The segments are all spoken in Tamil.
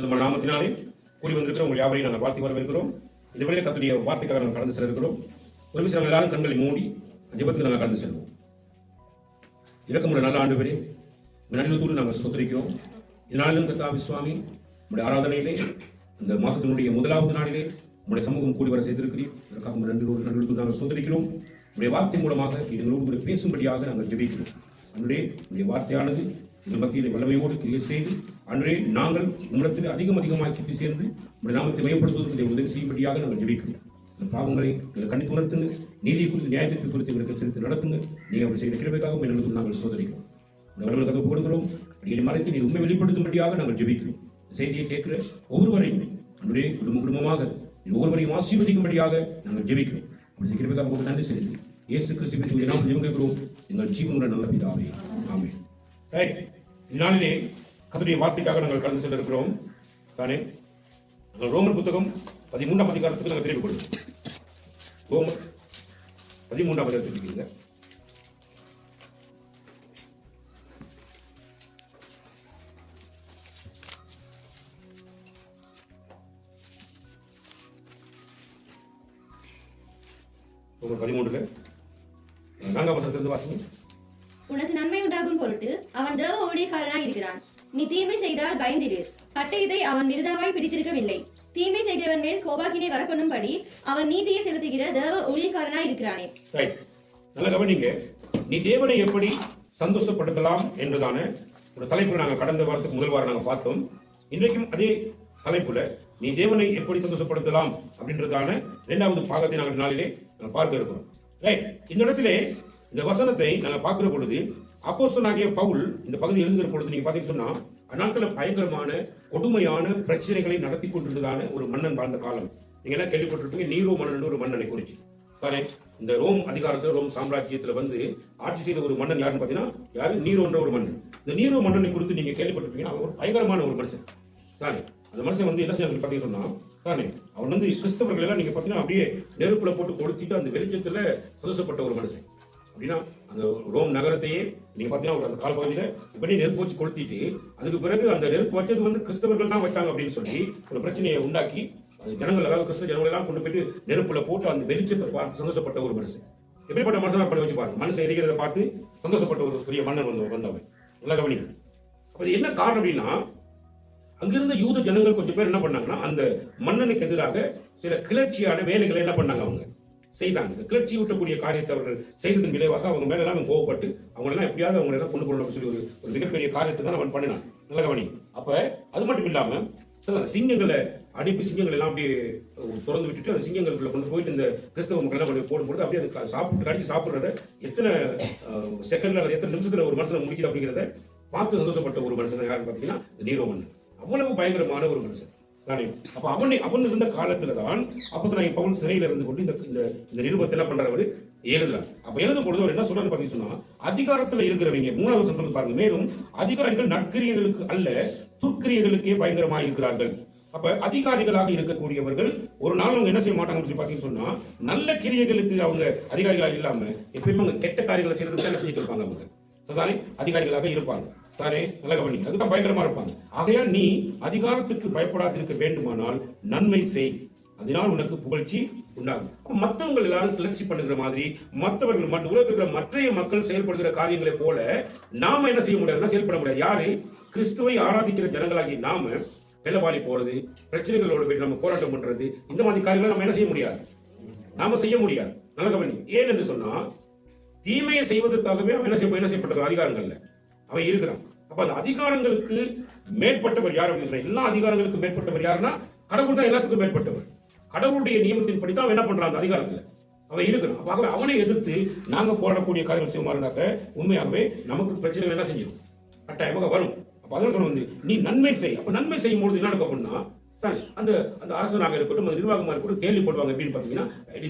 நம்ம நாமத்தினாலே கூடி வந்திருக்கிற உங்கள் யாவரையும் நாங்கள் வாழ்த்தி வரவேற்கிறோம். இந்த வேளையில் கர்த்தருடைய வார்த்தைக்காக நாங்கள் கடந்து செல்ல இருக்கிறோம். ஒரு நிமிஷம் நாங்கள் எல்லாரும் கண்களை மூடி ஜெபத்துக்கு நாங்கள் கடந்து செல்வோம். இரக்கமுள்ள நல்ல ஆண்டவரே, நன்றியோடு நாங்கள் ஸ்தோத்திரிக்கிறோம். இதனாலும் கர்த்தாவே சுவாமி, உங்களுடைய ஆராதனையிலே இந்த மாசத்தினுடைய முதலாவது நாளிலே உங்களுடைய சமூகம் கூடி வர செய்திருக்கிறீர். இதற்காக நன்றியோடு நாங்கள் ஸ்தோத்திரிக்கிறோம். உங்களுடைய வார்த்தை மூலமாக எங்களோடு பேசும்படியாக நாங்கள் ஜெபிக்கிறோம். உங்களுடைய வார்த்தையானது இந்த மத்தியிலே வல்லமையோடு கிரியை செய்து அன்றே நாங்கள் உங்களிடத்தில் அதிகமாக கிட்டி சேர்ந்து உங்களுடைய நாமத்தை மேம்படுத்துவதற்கு உதவி செய்யும்படியாக நாங்கள் ஜெபிக்கிறோம். இந்த பாவங்களை நீங்கள் கண்டித்து உணர்த்துங்க, நீதியை குறித்து நியாயத்திற்கு குறித்து எங்களுக்கு எச்சரித்து நடத்துங்க. நீங்கள் அப்படி செய்த கிருபைக்காக எங்களுக்கு நாங்கள் சோதரிக்கிறோம். வல்லமையை கதவு கொடுக்கிறோம். அடியை மறைத்து நீ உண்மை வெளிப்படுத்தும்படியாக நாங்கள் ஜெபிக்கிறோம். செய்தியை கேட்கிற ஒவ்வொருவரையும் அன்றே குடும்பமாக ஒவ்வொருவரையும் ஆசீர்வதிக்கும்படியாக நாங்கள் ஜெபிக்கிறோம். அப்படி கிருபைக்காக உங்களுக்கு நன்றி செலுத்தி இயேசு கிறிஸ்துவின் நாமத்தில் ஜெபிக்கிறோம் எங்கள் ஜீவனுடன் நல்ல பிதாவே, ஆமென். ரைட், இந்நாளிலே கர்த்தருடைய வார்த்தைக்காக நாங்கள் கடந்து செல்ல இருக்கிறோம். தானே நாங்கள் ரோமர் புத்தகம் 13ஆம் அதிகாரத்துக்கு நாங்கள் திரும்பி கொடுக்கிறோம். ரோமர் 13ஆம் அதிகாரத்துக்கு ரோமர் 13 4ஆம் வசனத்திலிருந்து வாசிங்க. உனக்கு நன்மை உண்டாகும் பொருட்டு அவன் தேவ ஊழியக்காரனாய் இருக்கிறான். நீ தீமை செய்தால் பயந்திரு. பட்டயத்தை அவன் விருதாவாய் பிடித்திருக்கவில்லை. தீமை செய்கிறவன் மேல் கோபாக்கினை வரப்பண்ணும்படி அவன் நீதியை செலுத்துகிற தேவ ஊழியக்காரனாய் இருக்கிறானே. நல்ல கவனிங்க. நீ தேவனை எப்படி சந்தோஷப்படுத்தலாம் என்றுதான ஒரு தலைப்புல நாங்கள் கடந்த வாரத்துக்கு முதல் வாரம் நாங்கள் பார்த்தோம். இன்றைக்கும் அதே தலைப்புல நீ தேவனை எப்படி சந்தோஷப்படுத்தலாம் அப்படின்றதான 2வது பாகத்தை நாங்கள் நாளிலே பார்க்க இருக்கிறோம். ரைட், இந்த இடத்திலே இந்த வசனத்தை நாங்கள் பார்க்கிற பொழுது அப்போஸ்தலனாகிய பவுல் இந்த பகுதி எழுதுகிற பொழுது நீங்க பாத்தீங்கன்னா சொன்னா அந்நாட்களில் பயங்கரமான கொடுமையான பிரச்சனைகளை நடத்தி கொண்டிருந்ததான ஒரு மன்னன் வாழ்ந்த காலம். நீங்க எல்லாம் கேள்விப்பட்டிருப்பீங்க, நீரோ மன்னன் ஒரு மன்னனை குறிச்சு. சாரி, இந்த ரோம் அதிகாரத்தில் ரோம் சாம்ராஜ்யத்துல வந்து ஆட்சி செய்த ஒரு மன்னன் யாருன்னு பாத்தீங்கன்னா யாரு? நீரோன்ற ஒரு மன்னன். இந்த நீரோ மன்னனை குறித்து நீங்க கேள்விப்பட்டிருப்பீங்க. அவர் ஒரு பயங்கரமான ஒரு மனுஷன். சாரி, அந்த மனுஷன் வந்து என்ன செய்ய பாத்தீங்கன்னு சொன்னா சாரி, அவன் வந்து கிறிஸ்தவர்கள் எல்லாம் நீங்க பாத்தீங்கன்னா அப்படியே நெருப்புல போட்டு கொளுத்திட்டு அந்த வெளிச்சத்துல சந்தோஷப்பட்ட ஒரு மனுஷன். அப்படின்னா அந்த ரோம் நகரத்தையே நீங்க பாத்தீங்கன்னா அந்த காலப்பகுதியில இப்படி நெருப்பு வச்சு கொளுத்திட்டு அதுக்கு பிறகு அந்த நெருப்பு வச்சது வந்து கிறிஸ்தவர்கள் தான் வச்சாங்க அப்படின்னு சொல்லி ஒரு பிரச்சனையை உண்டாக்கி ஜனங்கள், அதாவது கிறிஸ்தவ ஜனங்கள் எல்லாம் கொண்டு போயிட்டு நெருப்புல போட்டு அந்த வெளிச்சத்தை பார்த்து சந்தோஷப்பட்ட ஒரு மனுஷன். எப்படிப்பட்ட மனுஷன் பண்ணி வச்சு பாருங்க. மனுஷன் எரிக்கிறத பார்த்து சந்தோஷப்பட்ட ஒரு பெரிய மன்னன் வந்தவன். நல்லா கவனிங்க. அப்ப இது என்ன காரணம் அப்படின்னா, அங்கிருந்த யூத ஜனங்கள் கொஞ்சம் பேர் என்ன பண்ணாங்கன்னா அந்த மன்னனுக்கு எதிராக சில கிளர்ச்சியான வேலைகளை என்ன பண்ணாங்க, அவங்க செய்தாங்க. இந்த கிளர்ச்சி ஊட்டக்கூடிய காரியத்தை அவர்கள் செய்ததன் விளைவாக அவங்க மேல எல்லாம் கோவப்பட்டு அவங்க எல்லாம் எப்படியாவது அவங்க எல்லாம் கொண்டு போகணும் சொல்லி ஒரு மிகப்பெரிய காரியத்தை தான் அவன் பண்ணினான். நல்ல கவனி. அப்ப அது மட்டும் இல்லாம சில சிங்கங்களை அடிப்பு சிங்கங்கள் எல்லாம் அப்படியே திறந்து விட்டுட்டு அந்த சிங்கங்களுக்குள்ள கொண்டு போயிட்டு இந்த கிறிஸ்தவ மக்கள் எல்லாம் கொண்டு போடும்போது அப்படியே அது சாப்பிட்டு கடிச்சு சாப்பிடுறத எத்தனை செகண்ட்ல எத்தனை நிமிஷத்துல ஒரு மனுஷனை முடிக்குது அப்படிங்கிறத பார்த்து சந்தோஷப்பட்ட ஒரு மனுஷன் யாருன்னு பாத்தீங்கன்னா நீரோ மன்னன். அவ்வளவு பயங்கரமான ஒரு மனுஷன். அப்ப அவன் இருந்த காலத்துல தான் அப்போஸ்தலனாகிய பவுல் சிறையில இருந்து கொண்டு இந்த நிருபத்தை என்ன பண்றவர் எழுதுறார். அப்ப எழுதும் பொழுது அவர் என்ன சொல்றாரு பாத்தீங்கன்னா, அதிகாரத்துல இருக்கிறவங்க 3வது வசனம் சொல்லி பாருங்க, மேலும் அதிகாரிகள் நற்கிரியைகளுக்கு அல்ல துர்க்கிரியைகளுக்கே பயங்கரமாக இருக்கிறார்கள். அப்ப அதிகாரிகளாக இருக்கக்கூடியவர்கள் ஒரு நாள் அவங்க என்ன செய்ய மாட்டாங்கன்னு சொல்லி பாத்தீங்கன்னு சொன்னா, நல்ல கிரியைகளுக்கு அவங்க அதிகாரிகளாக இல்லாம எப்பயுமே அவங்க கெட்ட காரியங்களை செய்யறதுக்கு என்ன செஞ்சுட்டு இருப்பாங்க, அவங்க சதானே அதிகாரிகளாக இருப்பாங்க. சாரே, நல்ல கவனி. அதுதான் பயங்கரமா இருப்பாங்க. ஆகையால் நீ அதிகாரத்துக்கு பயப்படாதிருக்க வேண்டுமானால் நன்மை செய், அதனால் உனக்கு புகழ்ச்சி உண்டாகும். மற்றவங்க எல்லாரும் கிளர்ச்சி பண்ணுகிற மாதிரி மற்றவர்கள் உலகத்தில் மற்ற மக்கள் செயல்படுகிற காரியங்களை போல நாம என்ன செய்ய முடியாது, செயல்பட முடியாது. யாரு? கிறிஸ்துவை ஆராதிக்கிற ஜனங்களாகி நாம வெள்ளவாளி போறது, பிரச்சனைகளோட போய் நம்ம போராட்டம் பண்றது, இந்த மாதிரி காரியங்களை நம்ம என்ன செய்ய முடியாது, நாம செய்ய முடியாது. நல்ல கவனி. ஏன் என்று சொன்னா தீமையை செய்வதற்காகவே அவன் என்ன செய்யப்பட்டது அதிகாரங்கள்ல அவன் இருக்கிறான். அப்ப அந்த அதிகாரங்களுக்கு மேற்பட்டவர் யார் அப்படின்னு சொன்னா, எல்லா அதிகாரங்களுக்கும் மேற்பட்டவர் யாருன்னா கடவுள் தான் எல்லாத்துக்கும் மேற்பட்டவர். கடவுளுடைய நியமத்தின் படித்தான் அவன் என்ன பண்றான், அந்த அதிகாரத்துல அவன் இருக்கிறான். அப்ப அவனை எதிர்த்து நாங்க போடக்கூடிய காரியங்கள் செய்யுமாறுனாக்க உண்மையாகவே நமக்கு பிரச்சனைகள் என்ன செய்யும், கட்டாயமாக வரும். அப்ப அதனால சொல்ல வந்து நீ நன்மை செய். அப்ப நன்மை செய்யும் பொழுது என்ன நடக்கும் அப்படின்னா, அந்த அரசனாக இருக்கட்டும், அந்த நிர்வாகமாக இருக்கட்டும் கேள்விப்படுவாங்க. எப்படின்னு பாத்தீங்கன்னா,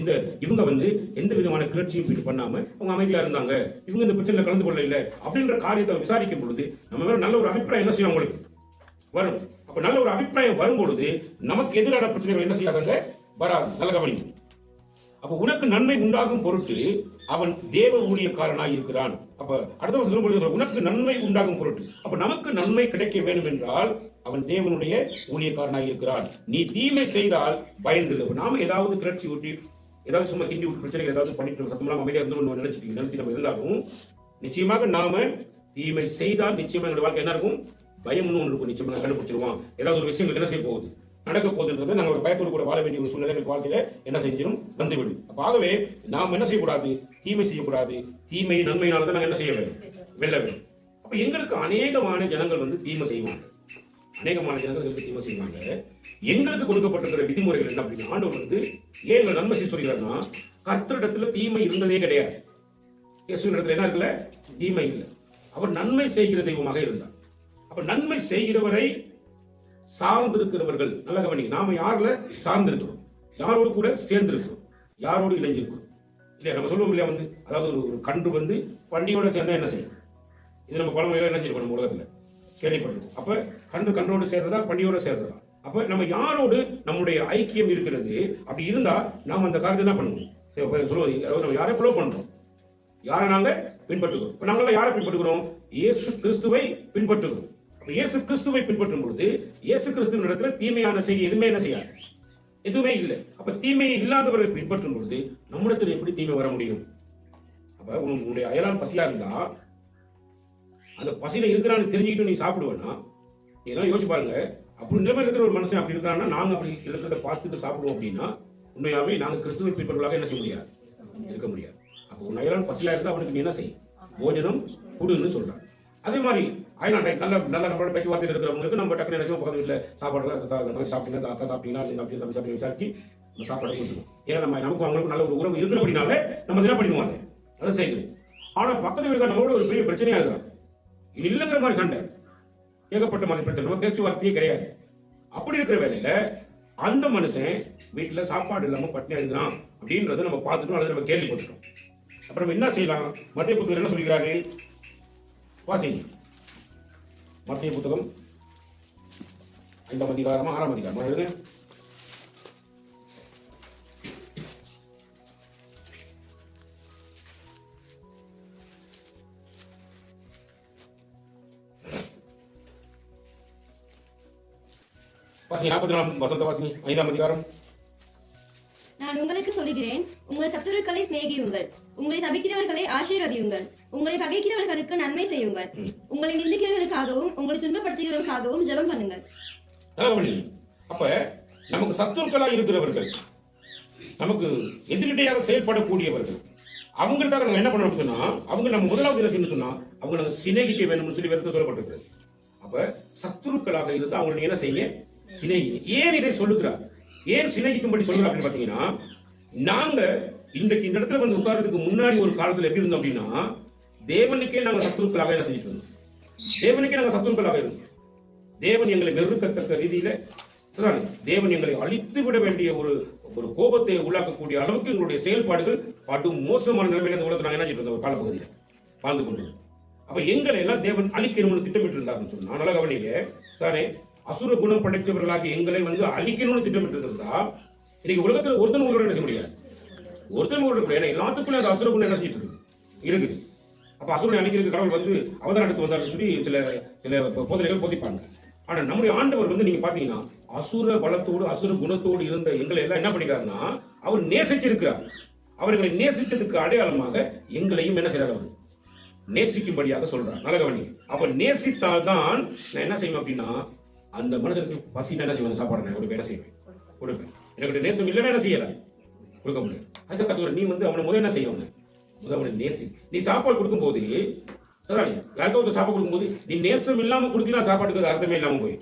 இவங்க வந்து எந்த விதமான கிளர்ச்சியும் பண்ணாம அவங்க அமைதியா இருந்தாங்க, இவங்க இந்த பிரச்சனையில கலந்து கொள்ள இல்லை அப்படின்ற காரியத்தை விசாரிக்கும் பொழுது நம்ம வேற நல்ல ஒரு அபிப்பிராயம் என்ன செய்யும் அவங்களுக்கு வரும். அப்ப நல்ல ஒரு அபிப்பிராயம் வரும் பொழுது நமக்கு எதிரான பிரச்சனைகள் என்ன செய்யாதாங்க, வராது. நல்ல கவனிங்க. அப்ப உனக்கு நன்மை உண்டாகும் பொருட்டு அவன் தேவ ஊழியக்காரனாய் இருக்கிறான். அப்ப அடுத்த வருஷம் சொல்லும்போது உனக்கு நன்மை உண்டாகும் பொருட்டு, அப்ப நமக்கு நன்மை கிடைக்க வேண்டும் என்றால் அவன் தேவனுடைய ஊழியக்காரனாய் இருக்கிறான். நீ தீமை செய்தால் பயந்து. நாம ஏதாவது கிளர்ச்சி ஊட்டி ஏதாவது சும்மா கிண்டி விட்டு பிரச்சனைகள் ஏதாவது பண்ணிட்டு சத்தமெல்லாம் அமைதியா இருந்து நினைச்சு நம்ம இருந்தாலும் நிச்சயமாக நாம தீமை செய்தால் நிச்சயமா எங்களுடைய வாழ்க்கை என்ன இருக்கும்? பயம்னு ஒன்று இருக்கும். நிச்சயமா கண்டுபிடிச்சிருவோம். ஏதாவது ஒரு விஷயம் என்ன செய்ய போகுது, நடக்க போகுதுன்றதை நாங்கள் ஒரு பயத்தோடு கூட வாழ வேண்டிய ஒரு சூழ்நிலை வாழ்க்கையில என்ன செஞ்சிடும்? வந்துவிடும். அப்ப ஆகவே நாம் என்ன செய்யக்கூடாது? தீமை செய்யக்கூடாது. தீமை நன்மையினால்தான் நாங்கள் என்ன செய்ய வேண்டும்? வெல்ல வேண்டும். அப்ப எங்களுக்கு அநேகமான ஜனங்கள் தீமை செய்வாங்க. அநேகமான ஜனங்களுக்கு தீமை செய்வாங்க. எங்களுக்கு கொடுக்கப்பட்டிருக்கிற விதிமுறைகள் என்ன அப்படின்னா, ஆண்டவர் ஏன் எங்களை நன்மை செய்ய சொல்கிறாருன்னா, கர்த்தரிடத்துல தீமை இருந்ததே கிடையாது. இயேசுவின் இடத்துல என்ன இருக்குல்ல? தீமை இல்லை. அவர் நன்மை செய்கிற தெய்வமாக இருந்தார். அப்ப நன்மை செய்கிறவரை சார்ந்திருக்கிறவர்கள் நல்ல கவனிங்க. நாம யாருல சார்ந்திருக்கிறோம்? யாரோடு கூட சேர்ந்திருக்கிறோம்? யாரோடு இணைஞ்சிருக்கிறோம்? இல்லையா? நம்ம சொல்லுவோம் இல்லையா, அதாவது ஒரு கன்று பண்டியோட சேர்ந்தா என்ன செய்யும்? இது நம்ம பழமொழியில இணைஞ்சிருக்கோம், நம்ம உலகத்துல கேள்விப்பட்டிருக்கோம். அப்ப கன்றோடு சேர்றதா, பண்டியோட சேர்றதா? அப்ப நம்ம யாரோடு நம்முடைய ஐக்கியம் இருக்கிறது? அப்படி இருந்தா நாம அந்த காரியத்தை என்ன பண்ணுவோம்? சொல்லுவது, நம்ம யாரை ஃபாலோ பண்றோம்? யாரை நாங்க பின்பற்றுகிறோம்? இப்ப நாங்கள யாரை பின்பற்றுகிறோம்? இயேசு கிறிஸ்துவை பின்பற்றுகிறோம். இயேசு கிறிஸ்துவை பின்பற்றும் பொழுது இயேசு கிறிஸ்துவின் இடத்துல தீமையான செய்தி எதுவுமே என்ன செய்யாது? எதுவுமே இல்லை. அப்ப தீமையை இல்லாதவர்களை பின்பற்றும் பொழுது நம்மிடத்தில் எப்படி தீமை வர முடியும்? அப்ப உன்னுடைய அயலான் பசியா இருந்தா அந்த பசியில இருக்கிறான்னு தெரிஞ்சுக்கிட்டு நீ சாப்பிடுவேன்னா, நீங்க யோசிச்சு பாருங்க. அப்படி நிலைமை இருக்கிற ஒரு மனுஷன் அப்படி இருக்கிறான்னா, நாங்க அப்படி இருக்கிறத பார்த்துட்டு சாப்பிடுவோம் அப்படின்னா உண்மையாவே நாங்க கிறிஸ்துவை பின்பற்றுவதாக என்ன செய்ய முடியாது? இருக்க முடியாது. அப்ப உன் அயலான் பசியா இருந்தா அவனுக்கு நீ என்ன செய்யும்? போஜனம் கொடுன்னு சொல்றான். அதே மாதிரி நல்ல நல்ல நம்மளோட பேச்சுவார்த்தையில் இருக்கிறவங்களுக்கு நம்ம டக்குனு நினைச்சோம் பக்கத்து வீட்டில் சாப்பாடு சாப்பிட்டீங்கன்னா, அக்கா சாப்பிட்டீங்கன்னா, சாப்பிட்டு விசாரிச்சு நம்ம சாப்பாடு கொடுத்துருவோம். ஏன்னா நமக்கு அவங்களுக்கு நல்ல ஒரு உறவு இருக்கிறபடினால நம்ம என்ன பண்ணிடுவோம், அதை செய்யணும். ஆனா பக்கத்து வீட்டுக்கார நம்மளோட ஒரு பெரிய பிரச்சனையா இருக்கிறான். இது இல்லைங்கிற மாதிரி சண்டை, ஏகப்பட்ட மாதிரி பிரச்சனை, நம்ம பேச்சுவார்த்தையே கிடையாது. அப்படி இருக்கிற வேலையில அந்த மனுஷன் வீட்டுல சாப்பாடு இல்லாம பட்டினியா இருக்கிறான் அப்படின்றத நம்ம பார்த்துட்டோம், அதை நம்ம கேள்விப்பட்டுட்டோம். அப்புறம் என்ன செய்யலாம்? மத்திய புத்தகம் என்ன சொல்லிக்கிறாரு? வாசிங்க. மத்திய புத்தகம் 5ஆம் அதிகாரம் 6ஆம் அதிகாரம் எழுதுங்க. வாசிங்க. 44 வசந்த வாசிங்க. 5ஆம் அதிகாரம். நான் உங்களுக்கு சொல்லுகிறேன், உங்கள் சத்துருக்களை சிநேகியுங்கள், உங்களை சபிக்கிறவர்களை ஆசீர்வதியுங்கள், உங்களை பகைக்கிறவர்களுக்கு நன்மை செய்யுங்கள், உங்களை நிந்திக்கிறவர்களுக்காகவும் உங்களை துன்பப்படுத்துகிறவர்களுக்காகவும் ஜெபம் பண்ணுங்கள். அப்ப நமக்கு சத்துருக்களாக இருக்கிறவர்கள், நமக்கு எதிரிடையாக செயல்படக்கூடியவர்கள், அவங்களுக்காக நம்ம என்ன பண்ணணும் சொன்னா, அவங்க நம்ம முதலாவது என்ன செய்யணும் சொன்னா, அவங்க நம்ம சிநேகிக்க வேணும்னு சொல்லி வேதத்தில் சொல்லப்பட்டிருக்கிறது. அப்ப சத்துருக்களாக இருந்து அவங்க என்ன செய்ய? சிநேகிங்க. ஏன் இதை சொல்லுகிறார்? ஏன் சிநேகிக்கும்படி சொல்லுகிறார் அப்படின்னு பாத்தீங்கன்னா, நாங்க இன்றைக்கு இந்த இடத்துல உட்கார்றதுக்கு முன்னாடி ஒரு காலத்துல எப்படி இருந்தோம் அப்படின்னா, தேவனுக்கே நாங்கள் சத்துருக்களாக என்ன செஞ்சுட்டு இருந்தோம்? தேவனுக்கே நாங்கள் சத்துருக்களாக இருந்தோம். தேவன் எங்களை வெறுக்கத்தக்க ரீதியில தேவன் எங்களை அழித்து விட வேண்டிய ஒரு கோபத்தை உள்ளாக்கக்கூடிய அளவுக்கு எங்களுடைய செயல்பாடுகள் படும் மோசமான நிலைமையில இந்த உலகத்தை நாங்கள் என்ன செஞ்சுட்டு இருந்தோம்? காலப்பகுதியில் வாழ்ந்து கொண்டு. அப்ப எங்களை எல்லாம் தேவன் அழிக்கணும்னு திட்டமிட்டு இருந்தாருன்னு சொன்னா, நல்லா கவனிங்க சாரே. அசுர குணம் படைத்தவர்களாக எங்களை அழிக்கணும்னு திட்டமிட்டு இருந்தா, இன்னைக்கு உலகத்தில் ஒருத்தன் உங்களோட என்ன செய்ய முடியாது? ஒருத்தன் உங்களோட, ஏன்னா எல்லாத்துக்குள்ள அந்த அசுர குணம் நினைச்சிட்டு இருக்குது. அப்ப அசுரனை அழிக்கிறதுக்கு கடவுள் அவதாரம் எடுத்து வந்தாருன்னு சொல்லி சில போதனைகள் போதிப்பாங்க. ஆனா நம்முடைய ஆண்டவர் நீங்க பாத்தீங்கன்னா அசுர பலத்தோடு அசுர குணத்தோடு இருந்த எங்களை எல்லாம் என்ன பண்ணிக்கிறாருன்னா, அவர் நேசிச்சிருக்கிறார். அவர்களை நேசித்ததுக்கு அடையாளமாக எங்களையும் என்ன செய்யறாரு? அவர் நேசிக்கும்படியாக சொல்றார். நல்ல கவனிங்க. அப்ப நேசித்தால்தான் நான் என்ன செய்வேன் அப்படின்னா, அந்த மனுஷனுக்கு பசி என்ன செய்வேன்? சாப்பாடு நான் வேலை செய்வேன், கொடுப்பேன். எனக்கு நேசம் இல்லைன்னா என்ன செய்யல? கொடுக்க முடியும். அதை கத்துக்கிற நீ அவனை முதல் என்ன செய்யணும்? அவனை நேசி. நீ சாப்பாடு கொடுக்கும் போது யாருக்காவது சாப்பாடு கொடுக்கும் போது நீ நேசம் இல்லாம கொடுத்தீங்கன்னா சாப்பாட்டுக்கு அர்த்தமே இல்லாம போய்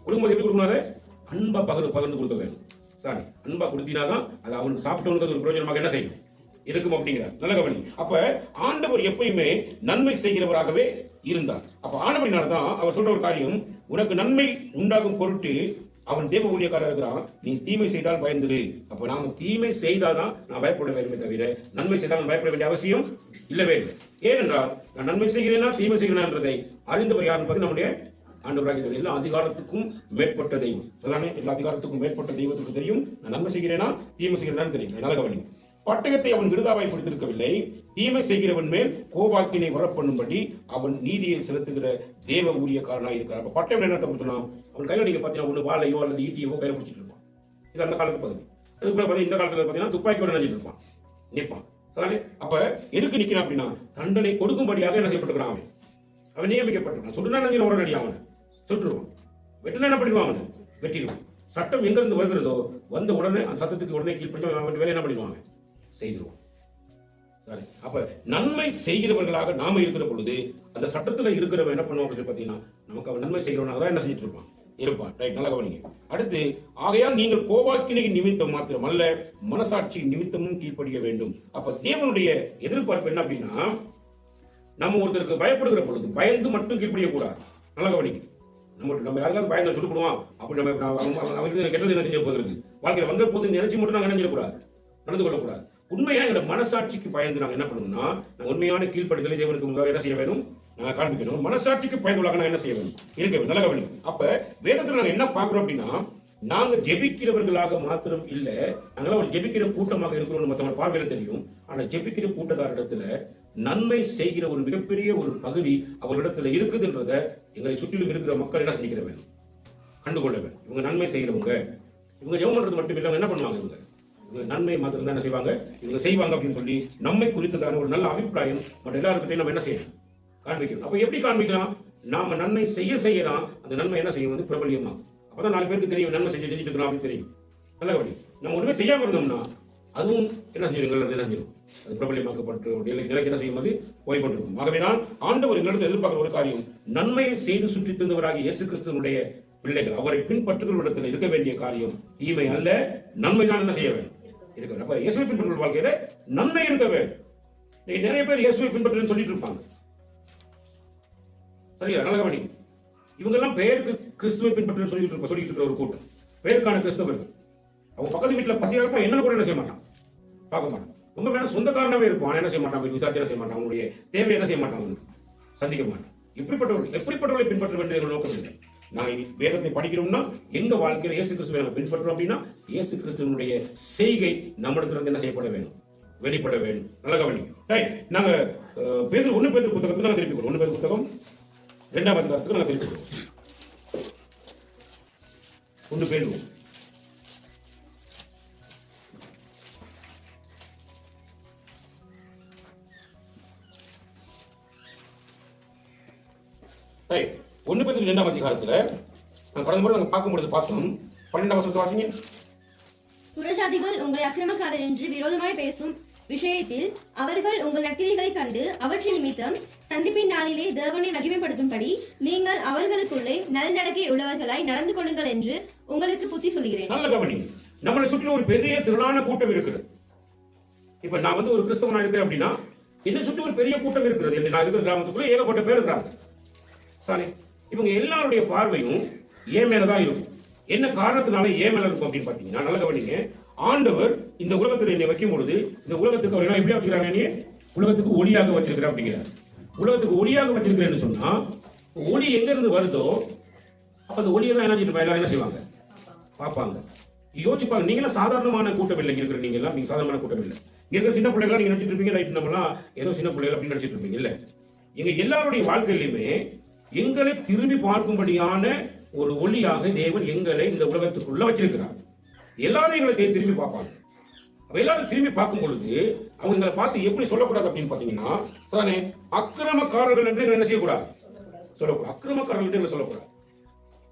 கொடுக்கும்போது எப்படி கொடுக்கணும்? அன்பா பகிர்ந்து கொடுக்க வேண்டும். சாரி, அன்பா கொடுத்தீங்கன்னா அது அவனுக்கு சாப்பிட்டவனுக்கு ஒரு பிரயோஜனமாக என்ன செய்யும் இருக்கும் அப்படிங்கிறார். நல்ல கவனி. அப்ப ஆண்டவர் எப்பயுமே நன்மை செய்கிறவராகவே இருந்தார். அப்ப ஆண்டவரினால்தான் அவர் சொல்ற ஒரு காரியம், உனக்கு நன்மை உண்டாகும் பொருட்டு அவன் தேவ ஊழியக்காரர் இருக்கிறான், நீ தீமை செய்தால் பயந்துரு. அப்ப நாம தீமை செய்தாதான் நான் பயப்பட வேண்டுமே தவிர நன்மை செய்தால் நான் பயப்பட வேண்டிய அவசியம் இல்லவே இல்லை. ஏனென்றால் நான் நன்மை செய்கிறேனா தீமை செய்கிறேன் என்றதை அறிந்தவர் யாருன்னு பார்த்து நம்முடைய ஆண்டவராகிய எல்லா அதிகாரத்துக்கும் மேற்பட்ட தெய்வம். எல்லாமே எல்லா அதிகாரத்துக்கும் மேற்பட்ட தெய்வத்துக்கு தெரியும் நான் நன்மை செய்கிறேனா தீமை செய்கிறேன்னு தெரியும். நல்ல கவனி. பட்டயத்தை அவன் விருதாவாய் பிடித்திருக்கவில்லை, தீமை செய்கிறவன் மேல் கோபாக்கினை வரப்பண்ணும்படி அவன் நீதியை செலுத்துகிற தேவ ஊழியக்காரனாக இருக்கிறான். அப்ப பட்டயம் என்ன சொன்னா, அவன் கையில நீங்க பாத்தீங்கன்னா ஒண்ணு வாழையோ அல்லது ஈட்டியோ கையில பிடிச்சிட்டு இருப்பான். இது அந்த காலத்து பகுதி. அதுக்குள்ள இந்த காலத்துல பாத்தீங்கன்னா துப்பாக்கியோட நினைச்சிட்டு இருப்பான், நிற்பான். அப்ப எதுக்கு நிக்கிறான் அப்படின்னா, தண்டனை கொடுக்கும்படியாக என்ன செய்யப்பட்டிருக்கிறான், அவன் நியமிக்கப்பட்டிருக்கான். சொல்லுனா உடனடி அவனை சுட்டுருவான், வெட்டினா என்ன பண்ணிடுவான், அவனை வெட்டிடுவான். சட்டம் எங்க இருந்து வருகிறதோ வந்த உடனே அந்த சட்டத்துக்கு உடனே கீழ்ப்படி அவன் வேலை என்ன பண்ணிடுவாங்க, செய்திருவான். சரி, அப்ப நன்மை செய்கிறவர்களாக நாம இருக்கிற பொழுது அந்த சட்டத்துல இருக்கிறவன் என்ன பண்ணுவாங்க பாத்தீங்கன்னா, நமக்கு அவன் நன்மை செய்கிறவனாக தான் என்ன செஞ்சுட்டு இருப்பான், இருப்பான். ரைட், நல்லா கவனிங்க. அடுத்து, ஆகையால் நீங்கள் கோபாக்கினை நிமித்தம் மாத்திரம் அல்ல, மனசாட்சி நிமித்தமும் கீழ்ப்படிய வேண்டும். அப்ப தேவனுடைய எதிர்பார்ப்பு என்ன அப்படின்னா, நம்ம ஒருத்தருக்கு பயப்படுகிற பொழுது பயந்து மட்டும் கீழ்ப்படிய கூடாது. நல்லா கவனிங்க. நம்ம யாருக்காவது பயந்து சுட்டுப்படுவான் அப்படி நம்ம கெட்டது என்ன செஞ்ச போகிறது, வாழ்க்கையில வந்த போது நினைச்சு மட்டும் நாங்க நினைஞ்சிடக்கூடாது, நடந்து கொள்ளக்கூடாது. உண்மையா எங்க மனசாட்சிக்கு பயந்து நாங்க என்ன பண்ணணும்னா, நாங்க உண்மையான கீழ்ப்படுதலை தேவனுக்கு முன்னாடி என்ன செய்ய வேணும், நாங்க காண்பிக்கணும். மனசாட்சிக்கு பயந்துள்ளாக நாங்க என்ன செய்ய வேணும், இருக்க வேண்டும். நல்ல கவனிங்க. அப்ப வேதத்துல நாங்க என்ன பாக்குறோம் அப்படின்னா, நாங்க ஜெபிக்கிறவர்களாக மாத்திரம் இல்ல, நாங்களாம் ஒரு ஜெபிக்கிற கூட்டமாக இருக்கிறோம் மற்றவங்க பார்வையில தெரியும். ஆனா ஜெபிக்கிற கூட்டக்காரிடத்துல நன்மை செய்கிற ஒரு மிகப்பெரிய ஒரு பகுதி அவர்களிடத்துல இருக்குதுன்றத எங்களை சுற்றிலும் இருக்கிற மக்கள் என்ன செஞ்சுக்கிற வேண்டும், கண்டுகொள்ள வேண்டும். இவங்க நன்மை செய்கிறவங்க, இவங்க ஜெபம் பண்றது மட்டும் இல்லாம என்ன பண்ணுவாங்க, இவங்க நன்மை மாத்திரம் தான் என்ன செய்வாங்க, இவங்க செய்வாங்க அப்படின்னு சொல்லி நம்மை குறித்ததான ஒரு நல்ல அபிப்பிராயம் மற்ற எல்லாருக்கிட்டையும் நம்ம என்ன செய்யணும், காண்பிக்கணும். அப்ப எப்படி காண்பிக்கலாம், நாம நன்மை செய்யலாம், அந்த நன்மை என்ன செய்யும் வந்து பிரபலியமாகும். அப்பதான் 4 பேருக்கு தெரியும் நன்மை செஞ்சுட்டு இருக்கிறோம் அப்படின்னு தெரியும். நல்ல வழி. நம்ம ஒண்ணுமே செய்யாம இருந்தோம்னா அதுவும் என்ன செஞ்சிருங்கள், என்ன செஞ்சிடும், அது பிரபலியமாக்கப்பட்டு நிலைக்கு என்ன செய்யும், அது போய்கொண்டிருக்கும். ஆகவேதான் ஆண்டவர் எங்களுக்கு எதிர்பார்க்கிற ஒரு காரியம், நன்மையை செய்து சுற்றி தந்தவராக இயேசு கிறிஸ்துவனுடைய பிள்ளைகள் அவரை பின்பற்றுகிற இடத்துல இருக்க வேண்டிய காரியம் தீமை அல்ல, நன்மைதான் என்ன செய்ய வேண்டும், இருக்க வேண்டும். அப்ப இயேசுவை பின்பற்றுகிற வாழ்க்கையில நன்மை இருக்க வேண்டும். நிறைய பேர் இயேசுவை பின்பற்றுன்னு சொல்லிட்டு இருப்பாங்க, சரியா? நல்ல கவனி. இவங்க எல்லாம் பெயருக்கு கிறிஸ்துவை பின்பற்றுன்னு சொல்லிட்டு இருக்கிற ஒரு கூட்டம், பெயருக்கான கிறிஸ்தவர்கள். அவங்க பக்கத்து வீட்டுல பசியா என்ன கூட என்ன செய்ய மாட்டான், பார்க்க மாட்டான். ரொம்ப வேணும் சொந்தக்காரனாவே இருப்பான், என்ன செய்ய மாட்டான், விசாரிச்சு என்ன செய்ய மாட்டான், அவனுடைய தேவை என்ன செய்ய மாட்டான், அவனுக்கு சந்திக்க மாட்டான். எப்படிப்பட்டவர்களை பின்பற்ற வேண்டிய நோக்கம் இல்லை. நான் வேதத்தை படிக்கிறோம்னா எங்க வாழ்க்கையில இயேசு கிறிஸ்துவை நம்ம பின்பற்றோம் அப்படின்னா, இயேசு கிறிஸ்துவனுடைய செய்கை நம்மிடத்துல என்ன செய்யப்பட வேண்டும், வெளிப்பட வேண்டும். நல்ல கவனி. நாங்க பேதுரு 1 பேதுரு புத்தகத்துக்கு நாங்க திருப்பி 1 பேதுரு புத்தகம் 2ஆம் அதிகாரத்துக்கு நாங்க திருப்பி 1 பேதுரு 1 பேதுரு 2ஆம் அதிகாரத்துல கடந்த முறை நாங்க பார்க்கும்பொழுது பார்த்தோம். 12ஆம் வசனத்தை வாசிங்க. புறஜாதிகள் உங்களை அக்கிரமக்காரர் என்று விரோதமாய் பேசும் விஷயத்தில் அவர்கள் உங்கள் நற்கிரிகளை கண்டு அவற்றின் நிமித்தம் சந்திப்பின் நாளிலே தேவனை மகிமைப்படுத்தும்படி நீங்கள் அவர்களுக்குள்ளே நல்நடக்கை உள்ளவர்களாய் நடந்து கொள்ளுங்கள் என்று உங்களுக்கு புத்தி சொல்கிறேன். நல்ல கவனி. நம்மளை சுற்றி ஒரு பெரிய திரளான கூட்டம் இருக்கிறது. இப்ப நான் வந்து ஒரு கிறிஸ்தவனா இருக்கிறேன் அப்படின்னா என்னை சுற்றி ஒரு பெரிய கூட்டம் இருக்கிறது. நான் இருக்கிற கிராமத்துக்குள்ள ஏகப்பட்ட பேர் இருக்கிறாங்க. சரி, இவங்க எல்லாருடைய பார்வையும் ஏன் மேலதான் இருக்கும். என்ன காரணத்தினால ஏன் மேல இருக்கும் அப்படின்னு பாத்தீங்கன்னா, நல்ல கவனிங்க. ஆண்டவர் இந்த உலகத்தில் என்னை வைக்கும் பொழுது இந்த உலகத்துக்கு அவர் எப்படி வச்சிருக்காங்க, உலகத்துக்கு ஒளியாக வச்சிருக்கிறேன் அப்படிங்கிறார். உலகத்துக்கு ஒளியாக வச்சிருக்கிறேன்னு சொன்னா ஒளி எங்க இருந்து வருதோ அப்ப அந்த ஒளியை தான் எல்லாரும் என்ன செய்வாங்க, பார்ப்பாங்க, யோசிப்பாங்க. நீங்க சாதாரணமான கூட்டம் இல்லை இருக்கிற, நீங்க எல்லாம் நீங்க சாதாரணமான கூட்டம் இல்லை. இங்க இருக்கிற சின்ன பிள்ளைகளா நீங்க நினைச்சிட்டு இருப்பீங்க, ரைட், நம்மலாம் ஏதோ சின்ன பிள்ளைகள் அப்படின்னு நினைச்சிட்டு இருப்பீங்க. இல்ல, எங்க எல்லாருடைய வாழ்க்கையிலுமே எங்களை திரும்பி பார்க்கும்படியான ஒரு ஒளியாக தேவன் எங்களை இந்த உலகத்துக்குள்ள வச்சிருக்கிறார். எல்லாரும் எங்களை திரும்பி பார்ப்பாங்க. எல்லாரும் திரும்பி பார்க்கும் பொழுது அவங்க எங்களை பார்த்து எப்படி சொல்லக்கூடாது அப்படின்னு பாத்தீங்கன்னா, சானே அக்கிரமக்காரர்கள் என்று என்ன செய்யக்கூடாது, சொல்லக்கூடாது. அக்கிரமக்காரர்கள் என்று சொல்லக்கூடாது.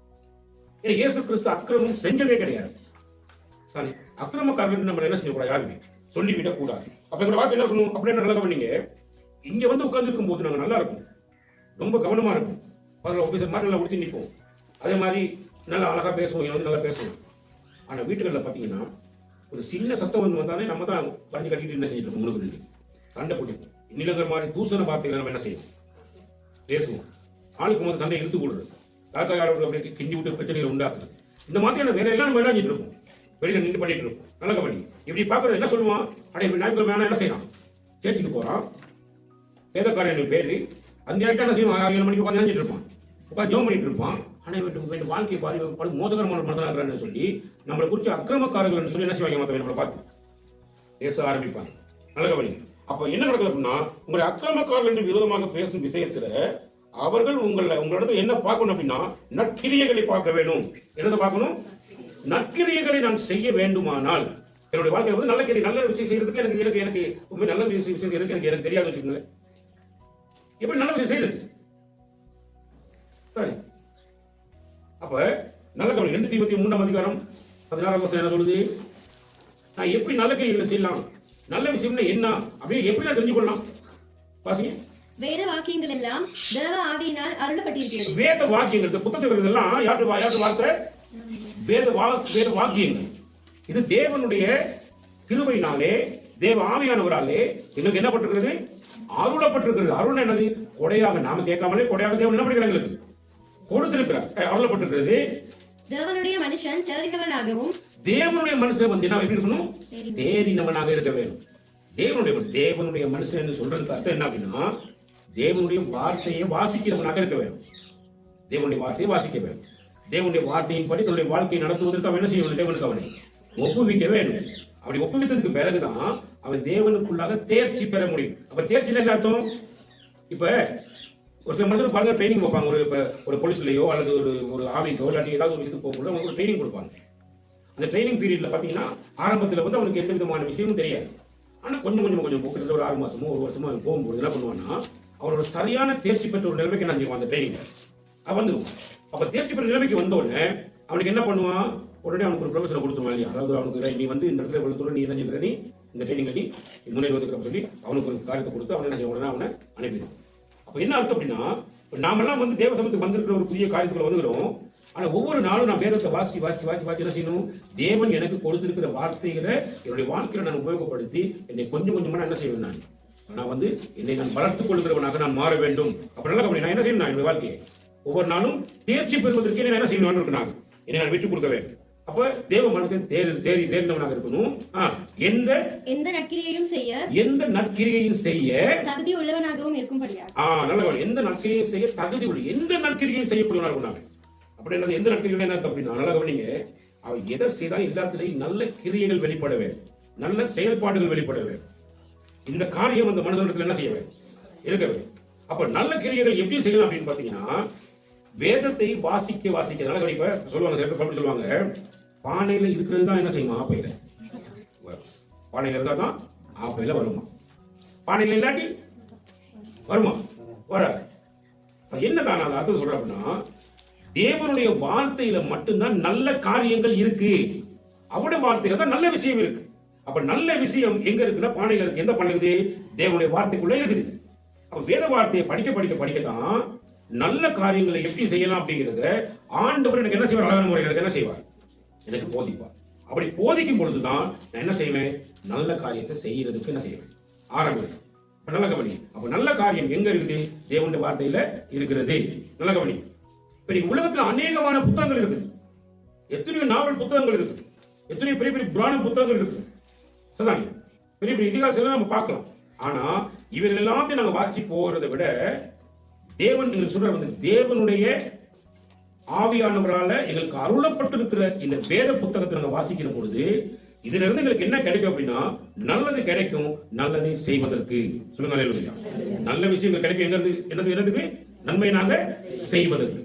இயேசு கிறிஸ்து அக்கிரமம் செஞ்சதே கிடையாது. சாரி, அக்கிரமக்காரர்கள் நம்ம என்ன செய்யக்கூடாது, யாருமே சொல்லிவிடக் கூடாது. அப்ப எங்க வார்த்தை என்ன இருக்கணும் அப்படின்னு நல்லா பண்ணீங்க. இங்க வந்து உட்கார்ந்து இருக்கும் போது நாங்க நல்லா இருக்கும், ரொம்ப கவனமா இருக்கும், ஆபீசர் மாதிரி நல்லா உடுத்தி நிற்போம், அதே மாதிரி நல்லா அழகா பேசுவோம், வந்து நல்லா பேசுவோம். ஆனா வீட்டுகளில் பாத்தீங்கன்னா ஒரு சின்ன சத்தம் வந்து வந்தாலே நம்ம தான் பறிஞ்சு கட்டிட்டு என்ன செஞ்சிட்டு இருக்கோம், உங்களுக்கு சண்டை போட்டு நிலங்கிற மாதிரி தூசண வார்த்தைகளை நம்ம என்ன செய்வோம், பேசுவோம். ஆளுக்கு வந்து சண்டை இழுத்து கூடுறது, காக்கா அப்படியே கிண்டி விட்டு பிரச்சனைகளை உண்டாக்குறது, இந்த மாதிரியான வேலை எல்லாம் நம்ம விளையாடிட்டு இருக்கோம், வெளியில நின்று பண்ணிட்டு இருக்கோம். நல்ல கவனி. இப்படி பாக்குறோம், என்ன சொல்லுவான், அடைய ஞாயிற்றுக்கிழமை வேணா என்ன செய்யறான், சேர்ச்சிக்கு போறான், வேதக்காரன் பேரு அந்த என்ன செய்வான், 7 மணிக்கு உட்காந்து நினைச்சிட்டு இருப்பான், உட்காந்து ஜோம் பண்ணிட்டு இருப்பான். ஆனா வாழ்க்கை பாதி மோசகரமான மனசனாகிறான்னு சொல்லி நம்மளை குறிச்சு அக்கிரமக்காரர்கள் சொல்லி என்ன செய்வாங்க, நம்மளை பார்த்து பேச ஆரம்பிப்பாங்க. நல்ல கவனிங்க. அப்ப என்ன நடக்குது அப்படின்னா, உங்களுடைய அக்கிரமக்காரர்கள் என்று விரோதமாக பேசும் விஷயத்துல அவர்கள் உங்களிடத்துல என்ன பார்க்கணும் அப்படின்னா, நற்கிரியைகளை பார்க்க வேண்டும். என்னதை பார்க்கணும்? நற்கிரியைகளை நான் செய்ய வேண்டுமானால், என்னுடைய வாழ்க்கையில் வந்து நல்ல விஷயம் செய்யறதுக்கு எனக்கு உண்மை நல்ல விஷயம் செய்யறதுக்கு எனக்கு தெரியாது வச்சுக்கோங்களேன். எப்படி நல்ல விஷயம் செய்யறது? சரி, அப்ப நல்ல கவனம். 2 தீமோத்தேயு 3:16 என்ன சொல்லுது? நான் எப்படி நல்ல கிரியைகளை செய்யலாம், நல்ல விஷயம்னா என்ன அப்படின்னு எப்படி நான் தெரிஞ்சு கொள்ளலாம்? வாசிங்க. வேத வாக்கியங்கள் எல்லாம் தேவ ஆவியினால் அருளப்பட்டிருக்கிறது. வேத வாக்கியங்கள் புத்தகங்கள் எல்லாம் யாரு வார்த்தை? வேத வாக்கியங்கள். இது தேவனுடைய கிருபையினாலே, தேவ ஆவியானவராலே எங்களுக்கு என்ன பட்டிருக்கிறது? அருளப்பட்டிருக்கிறது. அருள் என்னது? கொடையாக, நாம கேட்காமலே கொடையாக தேவன் என்ன பண்ணுகிறார்? எங்களுக்கு கொடுத்திருக்கிறார், அருளப்பட்டிருக்கிறது. தேவனுடைய மனுஷன் தேறினவனாகவும், தேவனுடைய மனுஷன் வந்து என்ன எப்படி இருக்கணும்? தேறினவனாக இருக்க வேண்டும். தேவனுடைய மனுஷன் சொல்றதுக்கு அர்த்தம் என்ன அப்படின்னா, தேவனுடைய வார்த்தையை வாசிக்கிறவனாக இருக்க வேண்டும். தேவனுடைய வார்த்தையை வாசிக்க வேண்டும். தேவனுடைய வார்த்தையின் படி தன்னுடைய வாழ்க்கையை நடத்துவதற்கு அவன் என்ன செய்ய வேண்டும்? தேவனுக்கு அவனை ஒப்புவிக்க வேண்டும். அப்படி ஒப்புவித்ததுக்கு பிறகுதான் அவன் தேவனுக்குள்ளாக தேர்ச்சி பெற முடியும். அப்ப தேர்ச்சி என்ன அர்த்தம்? இப்ப ஒரு சில மனுஷன் பாருங்க, ட்ரைனிங் வைப்பாங்க. ஒரு போலீஸ்லயோ அல்லது ஒரு ஆர்மிக்கோ இல்லாட்டி ஏதாவது ஒரு விஷயத்துக்கு போகும்போது அவங்களுக்கு ஒரு ட்ரைனிங் கொடுப்பாங்க. அந்த ட்ரைனிங் பீரியட்ல பாத்தீங்கன்னா ஆரம்பத்தில் வந்து அவனுக்கு எந்த விதமான விஷயமும் தெரியாது. ஆனா கொஞ்சம் கிட்டத்தட்ட ஒரு 6 மாசமோ 1 வருஷமோ அவன் போகும்போது என்ன பண்ணுவான்னா, அவனோட சரியான தேர்ச்சி பெற்ற ஒரு நிலைமைக்கு என்ன செய்வான்? அந்த ட்ரைனிங் அவன் வந்துடும். அப்ப தேர்ச்சி பெற்ற நிலைமைக்கு வந்த உடனே அவனுக்கு என்ன பண்ணுவான்? உடனே அவனுக்கு ஒரு ப்ரொஃபஸரை கொடுத்துருவான் இல்லையா? அதாவது அவனுக்கு நீ வந்து இந்த இடத்துல வளர்த்தோட நீ என்ன செய்கிற, நீ இந்த ட்ரைனிங்ல நீ முன்னேறுவதற்கு சொல்லி அவனுக்கு ஒரு காரியத்தை கொடுத்து அவனை என்ன செய்ய உடனே அவனை அனுப்பிடும். அப்ப என்ன அர்த்தம் அப்படின்னா, நாமெல்லாம் வந்து தேவ சமூகத்துக்கு வந்திருக்கிற ஒரு புதிய காரியத்துக்குள்ள வந்துக்கிறோம். ஆனா ஒவ்வொரு நாளும் நான் வேதத்தை வாசி என்ன செய்யணும்? தேவன் எனக்கு கொடுத்திருக்கிற வார்த்தைகளை என்னுடைய வாழ்க்கையில நான் உபயோகப்படுத்தி என்னை கொஞ்சம் கொஞ்சமா என்ன செய்வேன்? நான் வந்து என்னை நான் வளர்த்துக் கொள்கிறவனாக நான் மாற வேண்டும். அப்ப நல்லா நான் என்ன செய்யணும்? என்னுடைய வாழ்க்கையை ஒவ்வொரு நாளும் தேர்ச்சி பெறுவதற்கு என்ன என்ன செய்யணும்? இருக்கணும், என்னை நான் விட்டுக் கொடுக்க வேண்டும். அப்ப தேவ மனதில் தேர்ந்தவனாக இருக்கணும். எந்த நற்கிரியையும் செய்ய தகுதி உள்ளவனாகவும் இருக்கும்படியா. நல்ல எந்த நற்கிரியை செய்ய தகுதி உள்ள, எந்த நற்கிரியை செய்யப்படுவனாக இருக்கணும். அப்படி என்னது? எந்த நற்கிரியை என்ன அப்படின்னா, நல்லா கவனிங்க, அவன் எதை செய்தாலும் எல்லாத்திலையும் நல்ல கிரியைகள் வெளிப்பட வேண்டும், நல்ல செயல்பாடுகள் வெளிப்பட வேண்டும். இந்த காரியம் அந்த மனிதனிடத்தில் என்ன செய்ய வேண்டும்? இருக்க வேண்டும். அப்ப நல்ல கிரியைகள் எப்படி செய்யலாம் அப்படின்னு பாத்தீங்கன்னா, வேதத்தை வாசிக்க நல்ல கவனிப்ப சொல்லுவாங்க, பானையில இருக்கிறது தான் என்ன செய்யுமா? ஆப்பையில பானையில இருந்தா தான் ஆப்பையில வருமா? பானையில இல்லாட்டி வருமா? வராது. என்னதான் நான் அர்த்தம் சொல்றேன் அப்படின்னா, தேவனுடைய வார்த்தையில மட்டும்தான் நல்ல காரியங்கள் இருக்கு. அவருடைய வார்த்தையில தான் நல்ல விஷயம் இருக்கு. அப்ப நல்ல விஷயம் எங்க இருக்குன்னா பானையில இருக்கு. எந்த பானை இருக்குது? தேவனுடைய வார்த்தைக்குள்ள இருக்குது. அப்ப வேத வார்த்தையை படிக்க தான் நல்ல காரியங்களை எப்படி செய்யலாம் அப்படிங்கறத ஆண்டவர் எனக்கு என்ன செய்வார்? அழகான முறையில் என்ன செய்வார்? எனக்கு போதிப்பார். அப்படி போதிக்கும் பொழுதுதான் நான் என்ன செய்வேன்? நல்ல காரியத்தை செய்யறதுக்கு என்ன செய்வேன்? ஆரம்பிக்கும். நல்ல கவனி. அப்ப நல்ல காரியம் எங்க இருக்குது? தேவனுடைய வார்த்தையில இருக்கிறது. நல்ல கவனி. இப்ப உலகத்துல அநேகமான புத்தகங்கள் இருக்குது. எத்தனையோ நாவல் புத்தகங்கள் இருக்குது. எத்தனையோ பெரிய பெரிய புராண புத்தகங்கள் இருக்குது. பெரிய பெரிய இதிகாசம் நம்ம பார்க்கலாம். ஆனா இவர்கள் எல்லாத்தையும் நாங்க வாசி போறதை விட தேவன் நீங்க சொல்ற வந்து தேவனுடைய ஆவியானவரால எங்களுக்கு அருளப்பட்டிருக்கிற இந்த வேத புத்தகத்தை நாங்க வாசிக்கிற பொழுது இதுல இருந்து எங்களுக்கு என்ன கிடைக்கும் அப்படின்னா, நல்லது கிடைக்கும். நல்லதை செய்வதற்கு சொல்லுங்க. நல்ல விஷயங்கள் கிடைக்கும். எங்க இருந்து என்னதுக்கு? நன்மை நாங்க செய்வதற்கு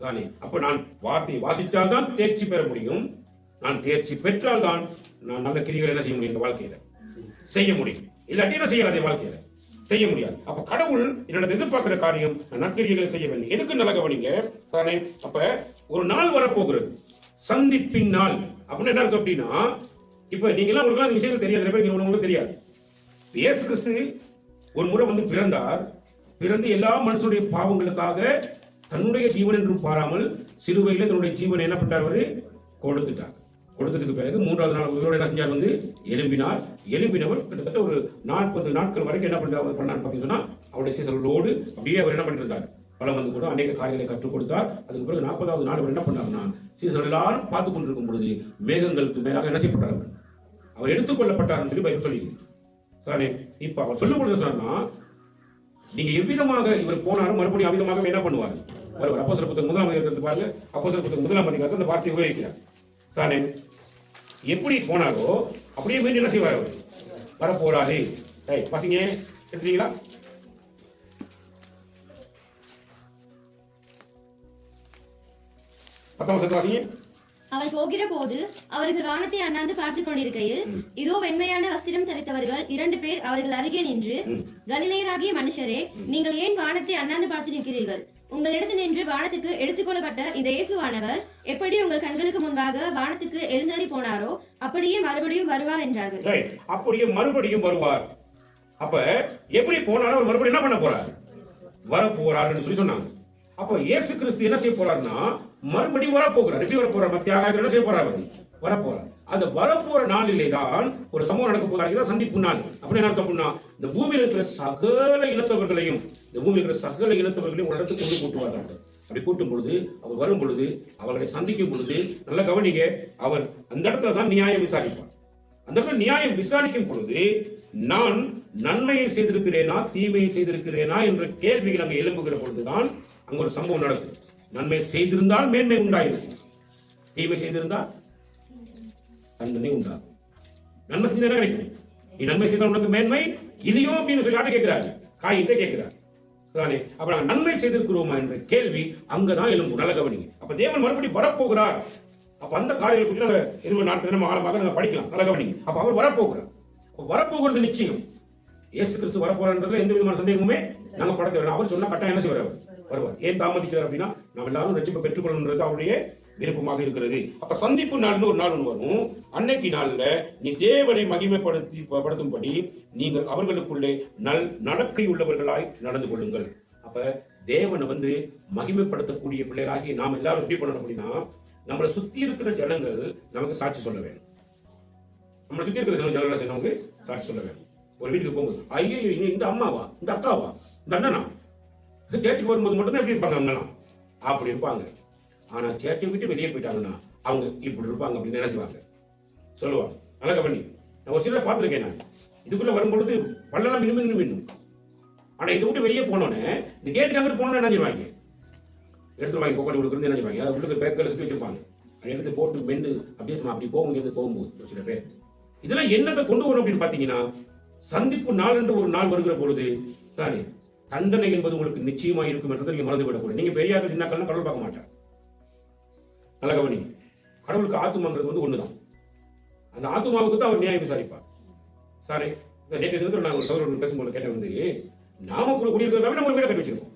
தானே. அப்ப நான் வார்த்தையை வாசித்தால்தான் தேர்ச்சி பெற முடியும். நான் தேர்ச்சி பெற்றால் தான் நான் நல்ல கிரிகளை என்ன செய்ய முடியும்? இந்த வாழ்க்கையில செய்ய முடியும். இல்லாட்டி என்ன செய்யலாம்? அதே வாழ்க்கையில செய்ய முடியாது. அப்ப கடவுள் என்னோட எதிர்பார்க்கிற காரியம் நற்கிரியைகளை செய்ய வேண்டும். எதுக்கு நல்ல கவனிங்க தானே. அப்ப ஒரு நாள் வரப்போகிறது, சந்திப்பின் நாள். அப்படின்னு என்ன அர்த்தம் அப்படின்னா, இப்ப நீங்க எல்லாம் உங்களுக்கு அந்த விஷயங்கள் தெரியாது, உங்களுக்கு தெரியாது. இயேசு கிறிஸ்து ஒரு முறை வந்து பிறந்தார். பிறந்து எல்லா மனுஷனுடைய பாவங்களுக்காக தன்னுடைய ஜீவன் என்றும் பாராமல் சிலுவையில தன்னுடைய ஜீவனை என்ன பண்ணார்? கொடுத்துட்டார். கொடுத்ததுக்கு பிறகு 3வது நாள் உயிரோட என்ன செஞ்சார்? வந்து எழும்பினவர் கிட்டத்தட்ட ஒரு 40 நாட்கள் வரைக்கும் என்ன பண்ணார் பார்த்தீங்கன்னா, அவருடைய சீசர்களோடு அப்படியே அவர் என்ன பண்ணிருந்தார்? பலம் வந்து கூட அநேக காரியங்களை கற்றுக் கொடுத்தார். அதுக்கு பிறகு 40வது நாள் அவர் என்ன பண்ணார்னா, சீசர்கள் எல்லாரும் பார்த்து கொண்டிருக்கும் பொழுது மேகங்களுக்கு மேலாக என்ன செய்யப்பட்டார்? அவர் எடுத்துக்கொள்ளப்பட்டார் சொல்லி பைபிள் சொல்லி. இப்ப அவர் சொல்லும் பொழுது சொன்னா, நீங்க எவ்விதமாக இவர் போனாலும் மறுபடியும் அவ்விதமாக என்ன பண்ணுவார்? வருவார். அப்போஸ்தலர் புத்தகம் 1ஆம் அதிகாரத்தை பாருங்க. அப்போஸ்தலர் புத்தகம் 1ஆம் அதிகாரத்தில் அந்த வார்த்தையை உபயோகிக்கிறார். எப்படி போனாரோ அப்படியே மீண்டும் என்ன செய்வார்? வரப்போறாரு. பசங்க எடுத்தீங்களா? பத்தாம் வசனத்தை வாசிங்க. அவர் போகிற போது அவர்கள் வானத்தை அண்ணாந்து பார்த்துக் கொண்டிருக்கையில் இதோ வெண்மையான வஸ்திரம் தரித்தவர்கள் 2 பேர் அவர்கள் அருகே நின்று, கலிலேயராகிய மனுஷரே, நீங்கள் ஏன் வானத்தை அண்ணாந்து பார்த்து நிற்கிறீர்கள்? உங்களிடத்தில் நின்று வானத்துக்கு எடுத்துக்கொள்ளப்பட்ட இந்த இயேசுவானவர் எப்படி உங்கள் கண்களுக்கு முன்பாக வானத்துக்கு எழுந்தருளி போனாரோ அப்படியே மறுபடியும் வருவார் என்றார்கள். அப்படியே மறுபடியும் வருவார். அப்ப எப்படி போனாலும் அவர் மறுபடியும் என்ன பண்ண போறார்? வர போறாருன்னு சொல்லி சொன்னாங்க. அப்ப இயேசு கிறிஸ்து என்ன செய்ய போறாருன்னா மறுபடியும் வரப்போகிறார். எப்படி வரப்போறார்? மத்தியாக என்ன செய்ய போறார்? வரப்போறார். அந்த வரப்போற நாளிலே தான் ஒரு சம்பவம் நடக்க போகிறார். சந்திப்பு நாள். அப்படி என்ன அர்த்தம்னா, இந்த பூமியில் இருக்கிற சகல இனத்தவர்களையும் ஒரு இடத்துக்கு கொண்டு கூட்டுவார்கள். அப்படி கூட்டும் பொழுது, அவர் வரும் பொழுது, அவர்களை சந்திக்கும் பொழுது, நல்ல கவனிங்க, அவர் அந்த இடத்துல தான் நியாயம் விசாரிப்பார். அந்த இடத்துல நியாயம் விசாரிக்கும் பொழுது, நான் நன்மையை செய்திருக்கிறேனா தீமையை செய்திருக்கிறேனா என்ற கேள்விகள் அங்கே எழும்புகிற பொழுதுதான் அங்க ஒரு சம்பவம் நடக்கும். நன்மை செய்திருந்தால் மேன்மை உண்டாயிருக்கும், தீமை செய்திருந்தால் தண்டனை உண்டாகும். நன்மை செஞ்சா கிடைக்கும். நீ நன்மை செய்தால் உனக்கு மேன்மை இல்லையோ அப்படின்னு சொல்லி யார்ட்ட கேட்கிறாரு? காயின்ட்ட கேட்கிறார். அப்ப நாங்கள் நன்மை செய்திருக்கிறோமா என்ற கேள்வி அங்கதான் எழும்பும். நல்ல கவனிங்க. அப்ப தேவன் மறுபடியும் வரப்போகிறார். அப்ப அந்த காரியங்களை பற்றி நாங்கள் 20 நாட்கள் நம்ம ஆழமாக நாங்கள் படிக்கலாம். நல்ல கவனிங்க. அப்ப அவர் வரப்போகிறார். வரப்போகிறது நிச்சயம். இயேசு கிறிஸ்து வரப்போறான்றதுல எந்த விதமான சந்தேகமுமே நாங்க பட தேவை. அவர் சொன்னா கட்டாயம் என்ன செய்வார்? வருவார். ஏன் தாமதிக்கிறார் அப்படின்னா, நாம் எல்லாரும் ரட்சிப்பை பெற்றுக்கொள்ளணுன்றது அவருடைய விருப்பமாக இருக்கிறது. அப்ப சந்திப்பு நாள்னு ஒரு நாள் ஒன்று வரும். அன்னைக்கு நாள்ல நீ தேவனை மகிமைப்படுத்தும்படி நீங்கள் அவர்களுக்குள்ளே நடக்கை உள்ளவர்களாய் நடந்து கொள்ளுங்கள். அப்ப தேவனை மகிமைப்படுத்தக்கூடிய பிள்ளைகளாகி நாம் எல்லாரும் எப்படி பண்ணணும் அப்படின்னா, நம்மளை சுத்தி இருக்கிற ஜனங்கள் நமக்கு சாட்சி சொல்ல வேண்டும். நம்மளை சுத்தி இருக்கிற ஜனங்கள் நமக்கு சாட்சி சொல்ல வேண்டும். ஒரு வீட்டுக்கு போகும்போது, ஐயோ இந்த அம்மாவா, இந்த அக்காவா, இந்த அண்ணனா, சேர்ச்சுக்கு வரும்போது மட்டும்தான் எப்படி இருப்பாங்க அவங்கலாம் அப்படி இருப்பாங்க. ஆனா சேர்ச்சை விட்டு வெளியே போயிட்டாங்கன்னா அவங்க இப்படி இருப்பாங்க அப்படின்னு நினைச்சுவாங்க, சொல்லுவாங்க. நல்லா கவனி. நான் ஒரு சிலரை பார்த்திருக்கேன். நான் இதுக்குள்ள வரும்பொழுது பல்லெல்லாம் மின்னும். ஆனா இதை விட்டு வெளியே போனோன்னே இந்த கேட்டுக்கு அங்கிட்டு போனோன்னு என்ன செய்வாங்க? எடுத்துருவாங்க. கோக்கடி கொடுக்குறது என்ன செய்வாங்க? அதை உள்ளுக்கு பேக்கெல்லாம் சுற்றி வச்சிருப்பாங்க. அதை எடுத்து போட்டு மென்னு அப்படியே அப்படி போகும்போது ஒரு சில பேர் இதெல்லாம் என்னத்தை கொண்டு வரும் அப்படின்னு பாத்தீங்கன்னா, சந்திப்பு நாள் என்று ஒரு நாள் வருகிற பொழுது சாரி தண்டனை என்பது உங்களுக்கு நிச்சயமா இருக்கும் என்றதை நீங்க மறந்து விடக்கூடாது. நீங்க பெரியார்கள் சின்னாக்கள்லாம் கடவுள் பார்க்க மாட்டார். நல்ல கவனி. கடவுளுக்கு ஆத்துமாங்கிறது ஒண்ணுதான். அந்த ஆத்துமாவுக்கு தான் அவர் நியாயம் விசாரிப்பார். சாரி நேற்று தினத்தில் நான் ஒரு சகோதரன் பேசும்போது கேட்டேன், நாமக்குள்ள குடியிருக்கிறதுக்காக நம்ம வீட கட்டி வச்சிருக்கோம்.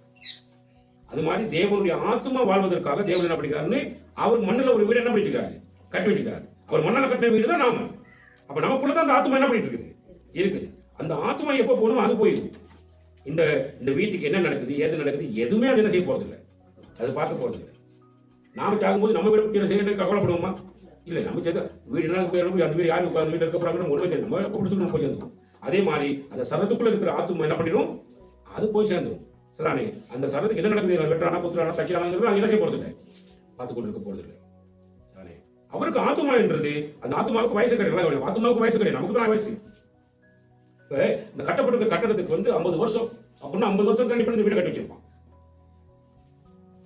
அது மாதிரி தேவனுடைய ஆத்துமா வாழ்வதற்காக தேவன் என்ன பண்ணிக்கிறாருன்னு அவர் மண்ணில் ஒரு வீடு என்ன பண்ணிக்கிறாரு? கட்டி வச்சிருக்காரு. அவர் மண்ணால கட்டின வீடு தான் நாம. அப்ப நமக்குள்ளதான் அந்த ஆத்துமா என்ன பண்ணிட்டு இருக்குது. அந்த ஆத்துமா எப்ப போகணும் அது போயிடும். இந்த வீட்டுக்கு என்ன நடக்குது, ஏது நடக்குது, எதுவுமே அது என்ன செய்ய போறது இல்லை, அது பார்க்க போறது இல்லை. நாம சாகும்போது நம்ம வீடு பத்தி செய்ய கவலைப்படுவோமா? இல்லை. நம்ம சேர்த்த வீடு என்ன அந்த வீடு யாரு அந்த வீட்டில் இருக்க போறாங்கன்னு ஒருவே தெரியும். நம்ம கொடுத்துட்டு நம்ம போய் சேர்ந்துடும். அதே மாதிரி அந்த சரத்துக்குள்ள இருக்கிற ஆத்துமா என்ன பண்ணிடும்? அது போய் சேர்ந்துடும். சரிதானே? அந்த சரத்துக்கு என்ன நடக்குது, வெட்டுறானா குத்துறானா தைக்கிறாங்கிறது அது என்ன செய்ய போறது இல்லை, பார்த்து கொண்டு இருக்க போறது இல்லை. அவருக்கு ஆத்துமா என்றது அந்த ஆத்துமாவுக்கு வயசு கிடையாது. ஆத்துமாவுக்கு வயசு கிடையாது, நமக்கு தான் வயசு. இந்த கட்டப்பட்ட கட்டடத்துக்கு 50 வருஷம் அப்படின்னா 50 வருஷம் கண்டிப்பா இந்த வீடு கட்டி வச்சிருப்பான்.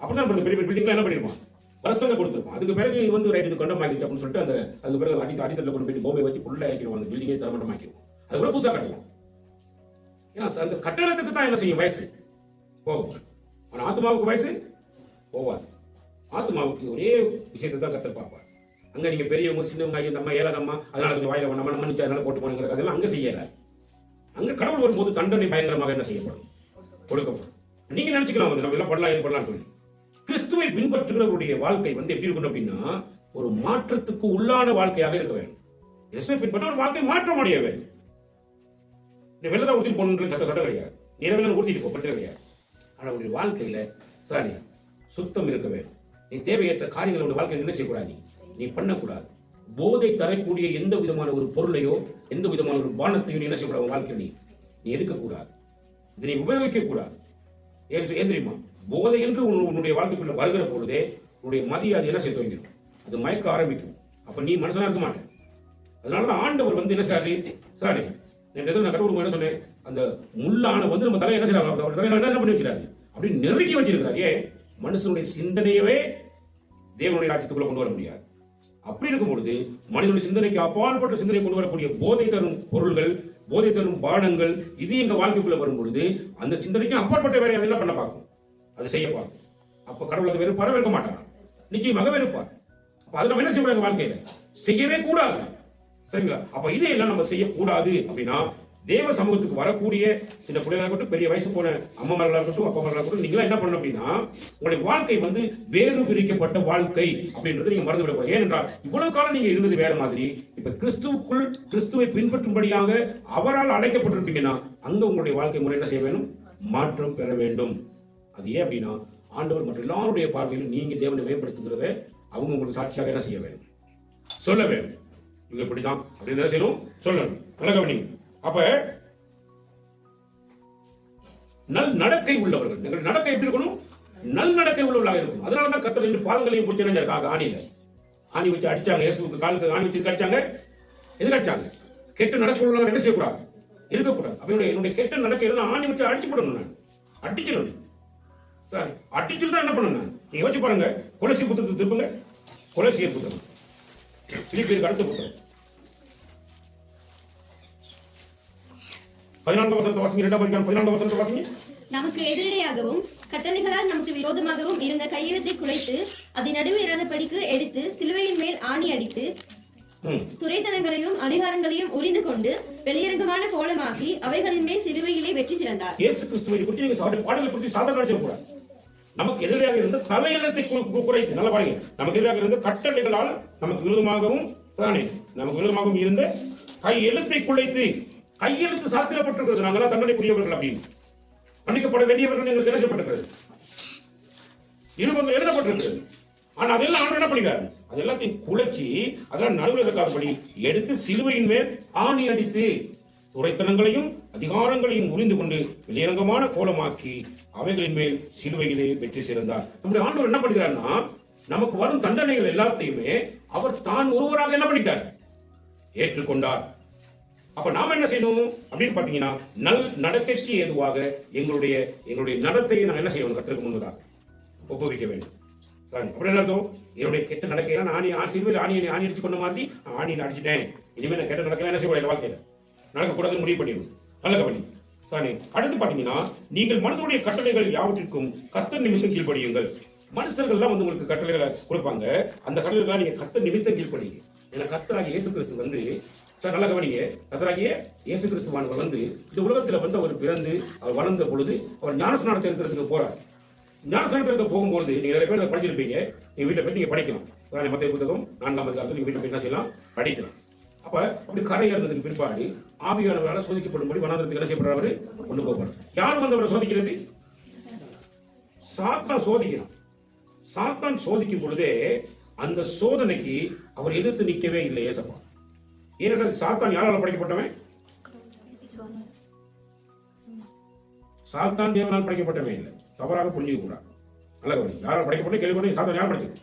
அப்படிதான் பெரிய பில்டிங் என்ன பண்ணிருப்பான், வருஷங்க கொடுத்துருப்பான். அதுக்கு பிறகு ரைட் இது கண்டமாக்கிட்டு அப்படின்னு சொல்லிட்டு அதுக்கு பிறகு அடித்தட்டில் கொண்டு போயிட்டு பொம்மை வச்சு புள்ள ஆக்கிடுவாங்க. அந்த பில்டிங்கே தரமட்டமாக்கிடுவோம். அது கூட புதுசா கட்டலாம். ஏன்னா அந்த கட்டடத்துக்கு தான் என்ன செய்யும், வயசு போகும். ஆனா ஆத்மாவுக்கு வயசு போவாது. ஆத்மாவுக்கு ஒரே விஷயத்தை தான் கத்தர் பார்ப்பார். அங்க நீங்க பெரியவங்க சின்னவங்க இந்த அம்மா ஏழாதம்மா அதனால கொஞ்சம் வாயில நம்ம மன்னிச்சு அதனால போட்டு போனீங்க, அதெல்லாம் அங்க செய்யல. அங்க கடவுள் வரும்போது தண்டனை பயங்கரமாக என்ன செய்யப்படும், கொடுக்கப்படும். நீங்க நினைச்சுக்கலாம் நம்ம எல்லாம் பண்ணலாம், இது பண்ணலாம். கிறிஸ்துவை பின்பற்றுகிறவருடைய வாழ்க்கை எப்படி இருக்கணும் அப்படின்னா, ஒரு மாற்றத்துக்கு உள்ளான வாழ்க்கையாக இருக்க வேண்டும். இயேசுவை பின்பற்ற ஒரு வாழ்க்கை மாற்றம் அடைய வேண்டும். நீ வெள்ளதான் ஊற்றிட்டு போகணுன்ற சட்டம் கிடையாது. நீரவெல்லாம் ஊற்றிட்டு போ பிரச்சனை கிடையாது. ஆனா உடைய வாழ்க்கையில சாரி சுத்தம் இருக்க வேண்டும். நீ தேவையற்ற காரியங்களோட வாழ்க்கை என்ன செய்யக்கூடாது, நீ பண்ணக்கூடாது. போதை தரக்கூடிய எந்த விதமான ஒரு பொருளையோ எந்த விதமான ஒரு பானத்தையோ நீ என்ன செய்யக்கூடாது, வாழ்க்கை நீ இருக்கக்கூடாது. இதை நீ உபயோகிக்க கூடாது. ஏன் தெரியுமா, போதை என்று உன்னுடைய வாழ்க்கைக்குள்ள வருகிற பொழுதே உன்னுடைய மதியாதை என்ன செய்ய துவங்கிடும், அது மயக்க ஆரம்பிக்கும். அப்ப நீ மனுஷனா இருக்க மாட்டேன். அதனாலதான் ஆண்டவர் என்ன சாரி நான் கடவுள் என்ன சொன்னேன், அந்த முள்ளான நம்ம தலையை என்ன செய்யறாங்க, என்ன பண்ணி வச்சிருக்காரு, அப்படி நெருக்கி வச்சிருக்கிறார். ஏன், மனுஷனுடைய சிந்தனையவே தேவனுடைய ராஜ்யத்துக்குள்ள கொண்டு வர முடியாது. அப்படி இருக்கும் பொழுது மனிதனுடைய சிந்தனைக்கு அப்பாற்பட்ட சிந்தனை கொண்டு வரக்கூடிய போதை தரும் பொருள்கள், போதை தரும் பானங்கள் இது எங்க வாழ்க்கைக்குள்ள வரும் பொழுது அந்த சிந்தனைக்கு அப்பாற்பட்ட வேற அதெல்லாம் பண்ண பார்க்கும், அது செய்ய பார்க்கும். அப்ப கடவுள் அதை வெறுப்பார வெறுக்க மாட்டார், நிச்சயமாக வெறுப்பார். அப்ப அது நம்ம என்ன செய்ய வாழ்க்கையில செய்யவே கூடாது. சரிங்களா? அப்ப இதையெல்லாம் நம்ம செய்யக்கூடாது அப்படின்னா தேவ சமூகத்துக்கு வரக்கூடிய இந்த பிள்ளைகளாக இருக்கட்டும், பெரிய வயசு போன அம்மாமார்களாக இருக்கட்டும், அப்பாமார்களாக இருக்கட்டும், நீங்க என்ன பண்ணணும் அப்படின்னா உங்களுடைய வாழ்க்கை வேறு பிரிக்கப்பட்ட வாழ்க்கை அப்படின்றது நீங்க மறந்து விடக்கூடாது. ஏனென்றால் இவ்வளவு காலம் நீங்க இருந்தது வேற மாதிரி, இப்ப கிறிஸ்துவுக்குள் கிறிஸ்துவை பின்பற்றும்படியாக அவரால் அழைக்கப்பட்டிருப்பீங்கன்னா அங்க உங்களுடைய வாழ்க்கை முறை என்ன செய்ய வேண்டும்? மாற்றம் பெற வேண்டும். அது ஏன் அப்படின்னா ஆண்டவர் மற்றும் எல்லாருடைய பார்வையில் நீங்க தேவனை மேம்படுத்துகிறத அவங்க உங்களுக்கு சாட்சியாக என்ன செய்ய வேண்டும்? சொல்ல வேண்டும். இவங்க இப்படிதான் அப்படின்னு என்ன செய்யணும்? சொல்லணும். நல்ல கவனிங்க. அப்ப நல் நடக்கை உள்ளவர்கள், எங்களுடைய நடக்கை எப்படி இருக்கணும்? நல் நடக்கை உள்ளவர்களாக இருக்கும். அதனாலதான் கர்த்தர் ரெண்டு பாதங்களையும் பிடிச்சிருக்காங்க. ஆணி வச்சு அடிச்சாங்க. இயேசுவுக்கு காலுக்கு ஆணி வச்சு அடிச்சாங்க. எதுக்கு அடிச்சாங்க? கெட்ட நடக்க உள்ளவங்க என்ன செய்யக்கூடாது? இருக்கக்கூடாது. அப்ப என்னுடைய கெட்ட நடக்கை ஆணி வச்சு அடிச்சு போடணும். நான் அடிச்சிடணும். சாரி, அடிச்சுட்டு தான் என்ன பண்ணணும்? நீங்க யோசிச்சு பாருங்க. கொலோசியர் புத்தகத்தை திருப்புங்க. கொலோசியர் புத்தகம், பிலிப்பியருக்கு அடுத்த புத்தகம் 14 வசனத்தை வாசிங்க. 14 வசனத்தை வாசிங்க. நமக்கு எதிரடையாகவும் கட்டளைகளால் நமக்கு விரோதமாகவும் இருந்த கையெழுத்தை குலைத்து அதை நடுவில் இறந்தபடிக்கு எடுத்து சிலுவையின் மேல் ஆணி அடித்து துரைத்தனங்களையும் அதிகாரங்களையும் உரிந்து கொண்டு வெளியரங்கமான கோலமாக்கி அவைகளின் மேல் சிலுவையிலே வெற்றி சிறந்தார். இயேசு கிறிஸ்துவை குறித்து நீங்க பாடலை குறித்து சாதாரண நினைச்சக்கூடாது. நமக்கு எதிராக இருந்த தலையெழுத்தை குறைத்து, நல்ல பாருங்க, நமக்கு எதிராக இருந்த கட்டளைகளால் நமக்கு விரோதமாகவும் இருந்த கை எழுத்தை குலைத்து, கையெழுத்து சாத்திரப்பட்டிருக்கிறது. நாங்களாம் தண்டனைக்குரியவர்கள் அப்படின்னு மன்னிக்கப்பட வேண்டியவர்கள் எங்களுக்கு எழுதப்பட்டிருக்கிறது, இருபங்கள் எழுதப்பட்டிருக்கிறது. ஆனா அதெல்லாம் ஆண்டு என்ன பண்ணிக்கிறாரு? அது எல்லாத்தையும் குலைச்சி அதெல்லாம் நடுவிலக்காதபடி எடுத்து சிலுவையின் மேல் ஆணி அடித்து துரைத்தனங்களையும் அதிகாரங்களையும் உரிந்து கொண்டு வெளியரங்கமான கோலமாக்கி அவைகளின் மேல் சிலுவையிலே வெற்றி சேர்ந்தார். நம்முடைய ஆண்டவர் என்ன பண்ணுகிறார்னா நமக்கு வரும் தண்டனைகள் எல்லாத்தையுமே அவர் தான் ஒருவராக என்ன பண்ணிட்டார்? ஏற்றுக்கொண்டார். அப்ப நாம என்ன செய்யணும் அப்படின்னு பாத்தீங்கன்னா நல் நடக்கைக்கு ஏதுவாக எங்களுடைய நடத்தையை நான் என்ன செய்யணும்? கற்றுக்கு முன்பதாக ஒப்புவிக்க வேண்டும். சாரி, அப்படி என்ன அர்த்தம்? என்னுடைய கெட்ட நடக்கையெல்லாம் ஆணி அடிச்சு கொண்ட மாதிரி ஆணியில் அடிச்சுட்டேன், இனிமேல் நான் கெட்ட நடக்கலாம் என்ன செய்ய வாழ்க்கையில நடக்கக்கூடாதுன்னு முடிவு பண்ணிடும். நல்ல கவனி. சாரி, அடுத்து பாத்தீங்கன்னா நீங்கள் மனுஷனுடைய கட்டளைகள் யாவற்றிற்கும் கர்த்தர் நிமித்தம் கீழ்ப்படியுங்கள். மனுஷர்கள்லாம் உங்களுக்கு கட்டளைகளை கொடுப்பாங்க. அந்த கட்டளைகளை நீங்க கர்த்தர் நிமித்தம் கீழ்ப்படிங்க. ஏன்னா கர்த்தராகிய இயேசு கிறிஸ்து நல்ல கவனிங்க, கர்த்தராகிய இயேசு கிறிஸ்துவானவர் இந்த உலகத்துல அவர் பிறந்து அவர் வளர்ந்த பொழுது அவர் ஞானஸ்நானத்தை இருக்கிறதுக்கு போறார். ஞானஸ்நானத்திற்கு போகும்போது நீங்க நிறைய பேர் படிச்சிருப்பீங்க. நீங்க வீட்டுல போய் நீங்க படிக்கலாம். மத்திய புத்தகம் 4ஆம் அதிகாரத்தில் நீங்க வீட்டுல போய் என்ன செய்யலாம்? படிக்கலாம். அப்ப அப்படி கரை ஏறினதுக்கு பிற்பாடு ஆவியானவரால் சோதிக்கப்படும்படி வனாந்திரத்துக்கு என்ன செய்யப்படுறாரு? கொண்டு போகிறார். யார் அவரை சோதிக்கிறது? சாத்தான் சோதிக்கிறான். சாத்தான் சோதிக்கும் பொழுதே அந்த சோதனைக்கு அவர் எதிர்த்து நிற்கவே இல்லை ஏசப்பா. ஏனென்றால் சாத்தான் யாரால் படைக்கப்பட்டவன்? சாத்தான் தேவனால் படைக்கப்பட்டவன் இல்லை. தவறாக புரிஞ்சுக்க கூடாது. நல்ல கவனி. யாரால் படைக்கப்பட்ட கேள்வி சாத்தான் யார் படைச்சது?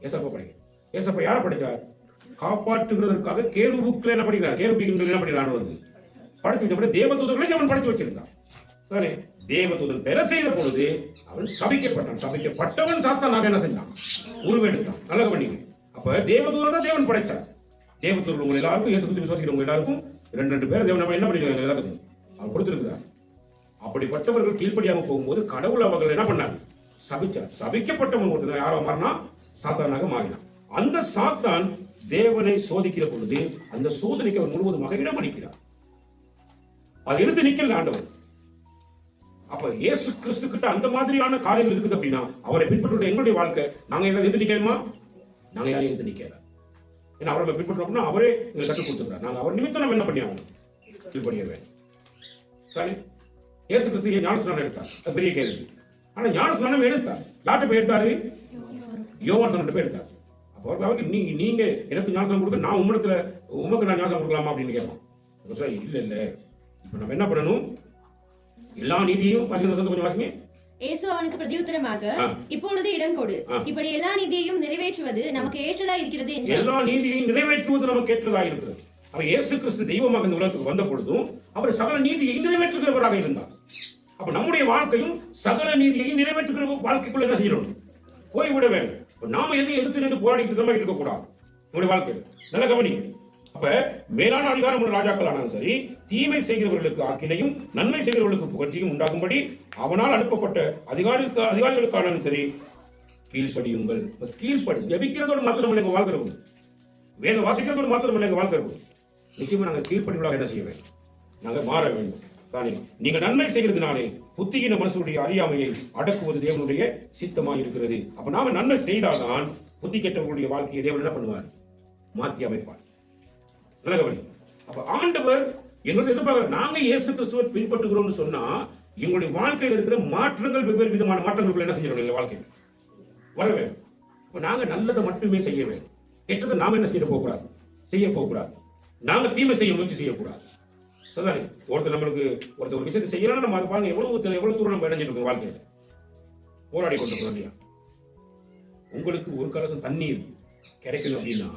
ஏசப்பா படைக்க. ஏசப்பா யாரை படைத்தார்? காப்பாற்றுகிறதற்காக கேருபுக்கள் என்ன படிக்கிறார்? கேருபீன்கள் என்ன படிக்கிறார்? படைத்து வச்ச தேவதூதர்களை அவன் படைத்து வச்சிருந்தான். சரி, தேவதூதன் பெற செய்த பொழுது அவன் சபிக்கப்பட்டான். சபிக்கப்பட்டவன் சாத்தானாக என்ன செஞ்சான்? உருவெடுத்தான். நல்ல கவனிங்க. அப்ப தேவதூதன் தான் தேவன் படைச்சார். தேவதூதர் உங்க எல்லாருக்கும், இயேசு கிறிஸ்து விசுவாசிக்கிறவங்க எல்லாருக்கும் 2 பேர் தேவன் என்ன பண்ணிருக்காங்க? எல்லாத்துக்கும் அவர் கொடுத்திருக்கிறார். அப்படிப்பட்டவர்கள் கீழ்ப்படியாம போகும்போது கடவுள் அவர்கள் என்ன பண்ணார்? சபிச்சார். சபிக்கப்பட்டவன் ஒருத்தர் யாரோ மாறினா? சாத்தானாக மாறினான். அந்த சாத்தான் தேவனை சோதிக்கிற பொழுது அந்த சோதனைக்கு அவர் முழுவதுமாக இடமளிக்கிறார். அதை எதிர்த்து நிக்கல ஆண்டவர். அப்ப இயேசு கிறிஸ்து கிட்ட அந்த மாதிரியான காரியங்கள் இருக்குது அப்படின்னா அவரை பின்பற்ற எங்களுடைய வாழ்க்கை நாங்க எதிர்த்து நிக்கணுமா? நாங்க யாரையும் எதிர்த்து நிக்கல. ஏன்னா அவரை பின்பற்றோம்னா அவரே எங்களுக்கு கற்றுக் கொடுத்துக்கிறார். நாங்க அவர் நிமித்தம் நம்ம என்ன பண்ணியாகணும்? கீழ்ப்படிய வேண்டும். சரி, இயேசு கிறிஸ்து ஞானஸ்நானம் எடுத்தார். அது பெரிய கேள்வி. ஆனா ஞானஸ்நானம் எடுத்தார். யார்கிட்ட போய் எடுத்தாரு? யோவான் சொன்ன போய் எடுத்தார். அவருக்கு நீங்க எனக்கு ஞானஸ்நானம் கொடுக்க நான் உமக்கு நான் ஞானஸ்நானம் கொடுக்கலாமா அப்படின்னு கேட்பான். இல்ல இப்ப நம்ம என்ன பண்ணணும்? எல்லா நீதியையும் கொஞ்சம் வாசிங்க. இயேசு அவனுக்கு பிரதியுத்தரமாக, இப்பொழுது இடம் கொடு. இப்படி எல்லா நீதியையும் நிறைவேற்றுவது நமக்கு ஏற்றதா இருக்கிறது. எல்லா நீதியையும் நிறைவேற்றுவது நமக்கு ஏற்றதா இருக்கிறது. அவர் இயேசு கிறிஸ்து தெய்வமாக இந்த உலகத்துக்கு வந்த பொழுதும் அவர் சகல நீதியை நிறைவேற்றுகிறவராக இருந்தார். அப்ப நம்முடைய வாழ்க்கையும் சகல நீதியை நிறைவேற்றுகிற வாழ்க்கைக்குள்ள என்ன செய்யணும்? போய்விட வேண்டும். நாம எதையும் எதிர்த்து நின்று போராடிட்டு இருக்க கூடாது. உங்களுடைய வாழ்க்கை நல்ல கவனி. அப்ப மேலான அதிகாரம் உள்ள ராஜாக்கள் ஆனாலும் சரி, தீமை செய்கிறவர்களுக்கு ஆக்கினையும் நன்மை செய்கிறவர்களுக்கு புகழ்ச்சியும் உண்டாகும்படி அவனால் அனுப்பப்பட்ட அதிகாரிகளுக்கானாலும் சரி கீழ்ப்படியுங்கள். கீழ்ப்படி ஜபிக்கிறதோடு மாத்திரம் எங்க வாழ்கிறோம், வேத வாசிக்கிறதோடு மாத்திரம் எங்க வாழ்கிறோம். நிச்சயமா நாங்கள் கீழ்ப்படிவுகளாக என்ன செய்ய வேண்டும்? நாங்கள் மாற வேண்டும் தானே. நீங்க நன்மை செய்கிறதுனாலே புத்தியின மனசுடைய அறியாமையை அடக்குவது தேவனுடைய சித்தமாக இருக்கிறது. அப்ப நாம நன்மை செய்தால்தான் புத்தி கெட்டவர்களுடைய வாழ்க்கையை தேவன் என்ன பண்ணுவார்? மாற்றி அமைப்பார். நல்ல கவனி. அப்ப ஆண்டவர் எங்களுக்கு எதிர்பார்க்க நாங்க இயேசு கிறிஸ்துவை பின்பற்றுகிறோம்னு சொன்னா எங்களுடைய வாழ்க்கையில் இருக்கிற மாற்றங்கள் வெவ்வேறு விதமான மாற்றங்கள் என்ன செய்யணும் வாழ்க்கையில் வரவே. நாங்க நல்லதை மட்டுமே செய்ய வேண்டும், கெட்டதை நாம என்ன செய்ய போகக்கூடாது. நாம தீமை செய்ய முயற்சி செய்யக்கூடாது. சரிதானே? ஒருத்தர் ஒரு விஷயத்தை செய்யலாம், நம்ம அதை பாருங்க எவ்வளவு தூரம் நம்ம இணைஞ்சிட்டு இருக்கோம் வாழ்க்கையில் போராடி கொண்டிருக்கோம் இல்லையா? உங்களுக்கு ஒரு கலசம் தண்ணீர் கிடைக்கணும் அப்படின்னா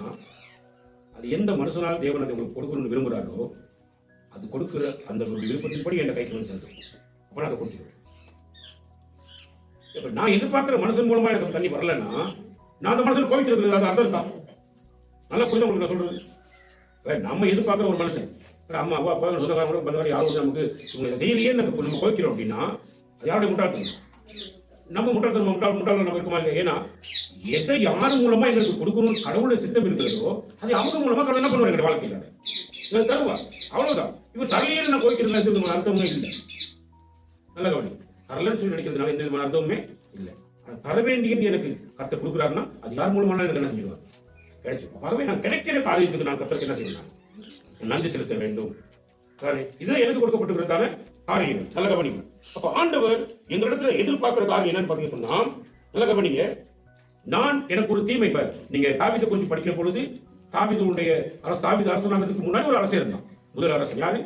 அது எந்த மனுஷனால தேவன் அதை உங்களுக்கு கொடுக்கணும்னு விரும்புகிறாரோ அது கொடுக்கிற அந்த விருப்பத்தின்படி என் கைக்கு வந்து சேர்ந்து அப்ப நான் அதை குடிச்சுடுவேன். இப்ப நான் எதிர்பார்க்கிற மனுஷன் மூலமா எனக்கு தண்ணி வரலன்னா நான் அந்த மனுஷன் கோவிட்டு இருக்கிறது அது அர்த்தம் இருக்கா? நல்லா புரிஞ்சு உங்களுக்கு நான் சொல்றது. நம்ம எதிர்பார்க்கிற ஒரு மனுஷன் அம்மா அப்பா அப்பா சொந்தக்காரங்க யாரும் நமக்கு இவங்க செய்யலையே நம்ம கோவிக்கிறோம் அப்படின்னா அது யாருடைய முட்டாள்தனம்? நம்ம முட்டாள் நம்ம இருக்குமா இல்லையா? ஏன்னா எதை யார் மூலமா எங்களுக்கு கொடுக்கணும்னு கடவுளை சித்தம் இருக்கிறதோ அது அவங்க மூலமா கடவுள் என்ன பண்ணுவார் எங்க வாழ்க்கையில் அதை தருவா. அவ்வளவுதான். இவர் தரலையே நான் கோவிக்கிறது அர்த்தமே இல்லை. நல்ல கவனி. தரலன்னு சொல்லி நினைக்கிறதுனால எந்த விதமான அர்த்தமுமே இல்லை. தர வேண்டியது எனக்கு கர்த்தர் கொடுக்குறாருன்னா அது யார் மூலமான எனக்கு என்ன செஞ்சிருவார்? கிடைச்சிருக்கும். ஆகவே நான் கிடைக்கிற காரியத்துக்கு நான் கர்த்தருக்கு என்ன செய்யணும்? நன்றி செலுத்த வேண்டும். இதுதான் எனக்கு கொடுக்கப்பட்டிருக்கிறதான காரியங்கள். நல்ல கவனிங்க. அப்ப ஆண்டவர் எங்களிடத்துல எதிர்பார்க்கிற காரியம் என்னன்னு பாத்தீங்க சொன்னா, நல்ல கவனிங்க. எனக்கு ஒரு தீமை. நீங்க தாவீதை குறித்து படிக்கிற பொழுது தாவீது அரசனாகிறதுக்கு முன்னாடி ஒரு அரசர் இருந்தான். முதல் அரசன் யாரு?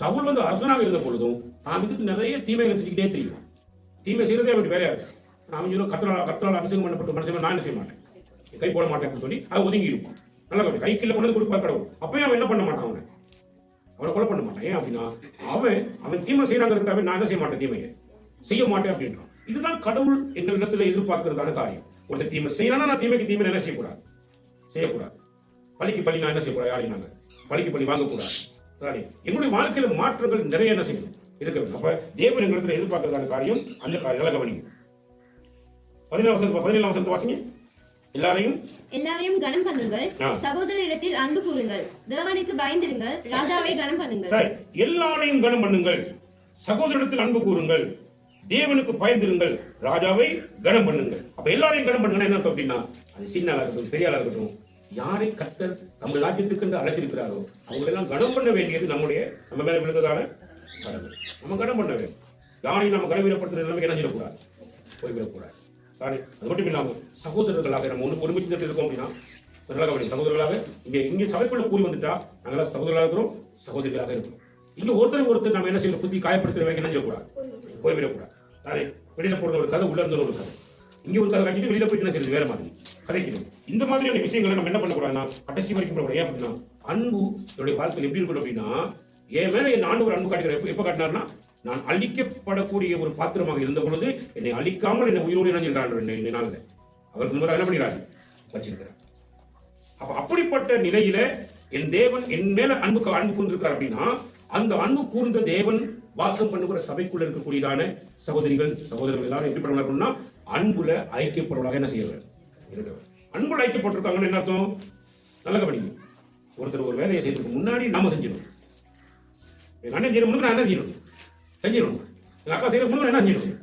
சவுல் வந்து அரசனாக இருந்த பொழுதும் தாவீதுக்கு நிறைய தீமைகளை செஞ்சுக்கிட்டே தெரியும். தீமை செய்யறதே அவருக்கு வேலையா இருக்கு. நான் கர்த்தரால் அபிஷேகம் பண்ணப்பட்ட மனுஷன் நான் என்ன செய்ய மாட்டேன், கை போட மாட்டேன் சொல்லி அதை ஒதுங்கி இருப்பான். நல்ல கவனி. கைக்குள்ள கொண்டு கொடுப்பார் கடவுள். அப்பயும் அவன் என்ன பண்ண மாட்டான், அவனை கொலை பண்ண மாட்டான். ஏன் அப்படின்னா அவன் தீமை செய்யறாங்கிறதுக்காக நான் என்ன செய்ய மாட்டேன், தீமையை செய்ய மாட்டேன் அப்படின்றான். இதுதான் கடவுள் எங்கள் இடத்துல எதிர்பார்க்கிறதான காரியம். ஒரு தீமை செய்யறானா நான் தீமைக்கு என்ன செய்யக்கூடாது? பழிக்கு பழி நான் என்ன செய்யக்கூடாது? யாரையும் நாங்கள் பழிக்கு பழி வாங்கக்கூடாது. எங்களுடைய வாழ்க்கையில மாற்றங்கள் நிறைய என்ன செய்யணும் இருக்கிறது. அப்ப தேவன் எங்கள் இடத்துல எதிர்பார்க்கிறதான காரியம் அந்த காரியம். கவனிங்க. 17 வசனத்தை வாசிங்க. எல்லாரையும் கனம் பண்ணுங்கள், சகோதரரிடத்தில் அன்பு கூறுங்கள், தேவனுக்கு பயந்திருங்கள், ராஜாவை கனம் பண்ணுங்கள். எல்லாரையும் கனம் பண்ணுங்கள், சகோதரரிடத்தில் அன்பு கூறுங்கள், தேவனுக்கு பயந்திருங்கள், ராஜாவை கனம் பண்ணுங்கள். அப்ப எல்லாரையும் கனம் பண்ணுங்க என்ன அப்படின்னா அது சின்ன இருக்கட்டும் பெரிய ஆளா இருக்கட்டும், யாரை கர்த்தர் நம்ம ராஜ்யத்துக்கு அழைத்திருக்கிறாரோ அவங்களெல்லாம் கனம் பண்ண வேண்டியது நம்ம மேல விழுந்ததான கடவுள். நம்ம கனம் பண்ண வேண்டும். யாரையும் நம்ம கனவீனப்படுத்துற நிலைமை என்ன செய்யக்கூடாது, போய்விடக்கூடாது. அது மட்டும் இல்லாமல் சகோதரர்களாக நம்ம ஒருமிச்சு இருக்கோம் அப்படின்னா சகோதரர்களாக இங்கே சபைக்குள்ள கூறி வந்துட்டா நாங்கள் சகோதரர்களாக இருக்கிறோம், சகோதரிகளாக இருக்கிறோம். இங்க ஒருத்தர் நம்ம என்ன செய்யணும், புத்தி காயப்படுத்துற வேலை என்ன செய்யக்கூடாது, போய்விடக்கூடாது. தானே வெளியில போடுற ஒரு கதை, உள்ள இருந்த ஒரு கதை, இங்க ஒரு கதை காட்டிட்டு வெளியில போயிட்டு என்ன செய்யுது வேற மாதிரி கதைக்கணும். இந்த மாதிரியான விஷயங்களை நம்ம என்ன பண்ணக்கூடாதுன்னா கடைசி வரைக்கும் போடக்கூடாது. ஏன் அப்படின்னா அன்பு என்னுடைய வாழ்க்கையில் எப்படி இருக்கணும் அப்படின்னா, என் மேல என் ஆண்டவர் அன்பு காட்டுகிற எப்ப காட்டினார்னா நான் அழிக்கப்படக்கூடிய ஒரு பாத்திரமாக இருந்த பொழுது என்னை அழிக்காமல் என்னை உயிரோடு இணைஞ்சிருக்கிறார். அவருக்கு முன்னாடி என்ன பண்ணிக்கிறார், வச்சிருக்கிறார். அப்ப அப்படிப்பட்ட நிலையில என் தேவன் என் மேல அன்பு கூர்ந்திருக்கார் அப்படின்னா அந்த அன்பு கூர்ந்த தேவன் வாசம் பண்ணுகிற சபைக்குள்ள இருக்கக்கூடியதான சகோதரர்கள் எல்லாரும் எப்படி பண்ணணும்னா அன்புல ஐக்கியப்படுவதாக என்ன செய்யவர் இருக்கிறவர். அன்புல ஐக்கியப்பட்டிருக்காங்கன்னு என்ன அர்த்தம்? நல்ல கவனிங்க. ஒருத்தர் ஒரு வேலையை செய்யறதுக்கு முன்னாடி நாம செஞ்சிடணும். எங்க அண்ணன் செய்யணும், நான் என்ன செய்யணும், செஞ்சிடணும். எங்க அக்கா செய்யற முன்னாடி என்ன செய்யணும்,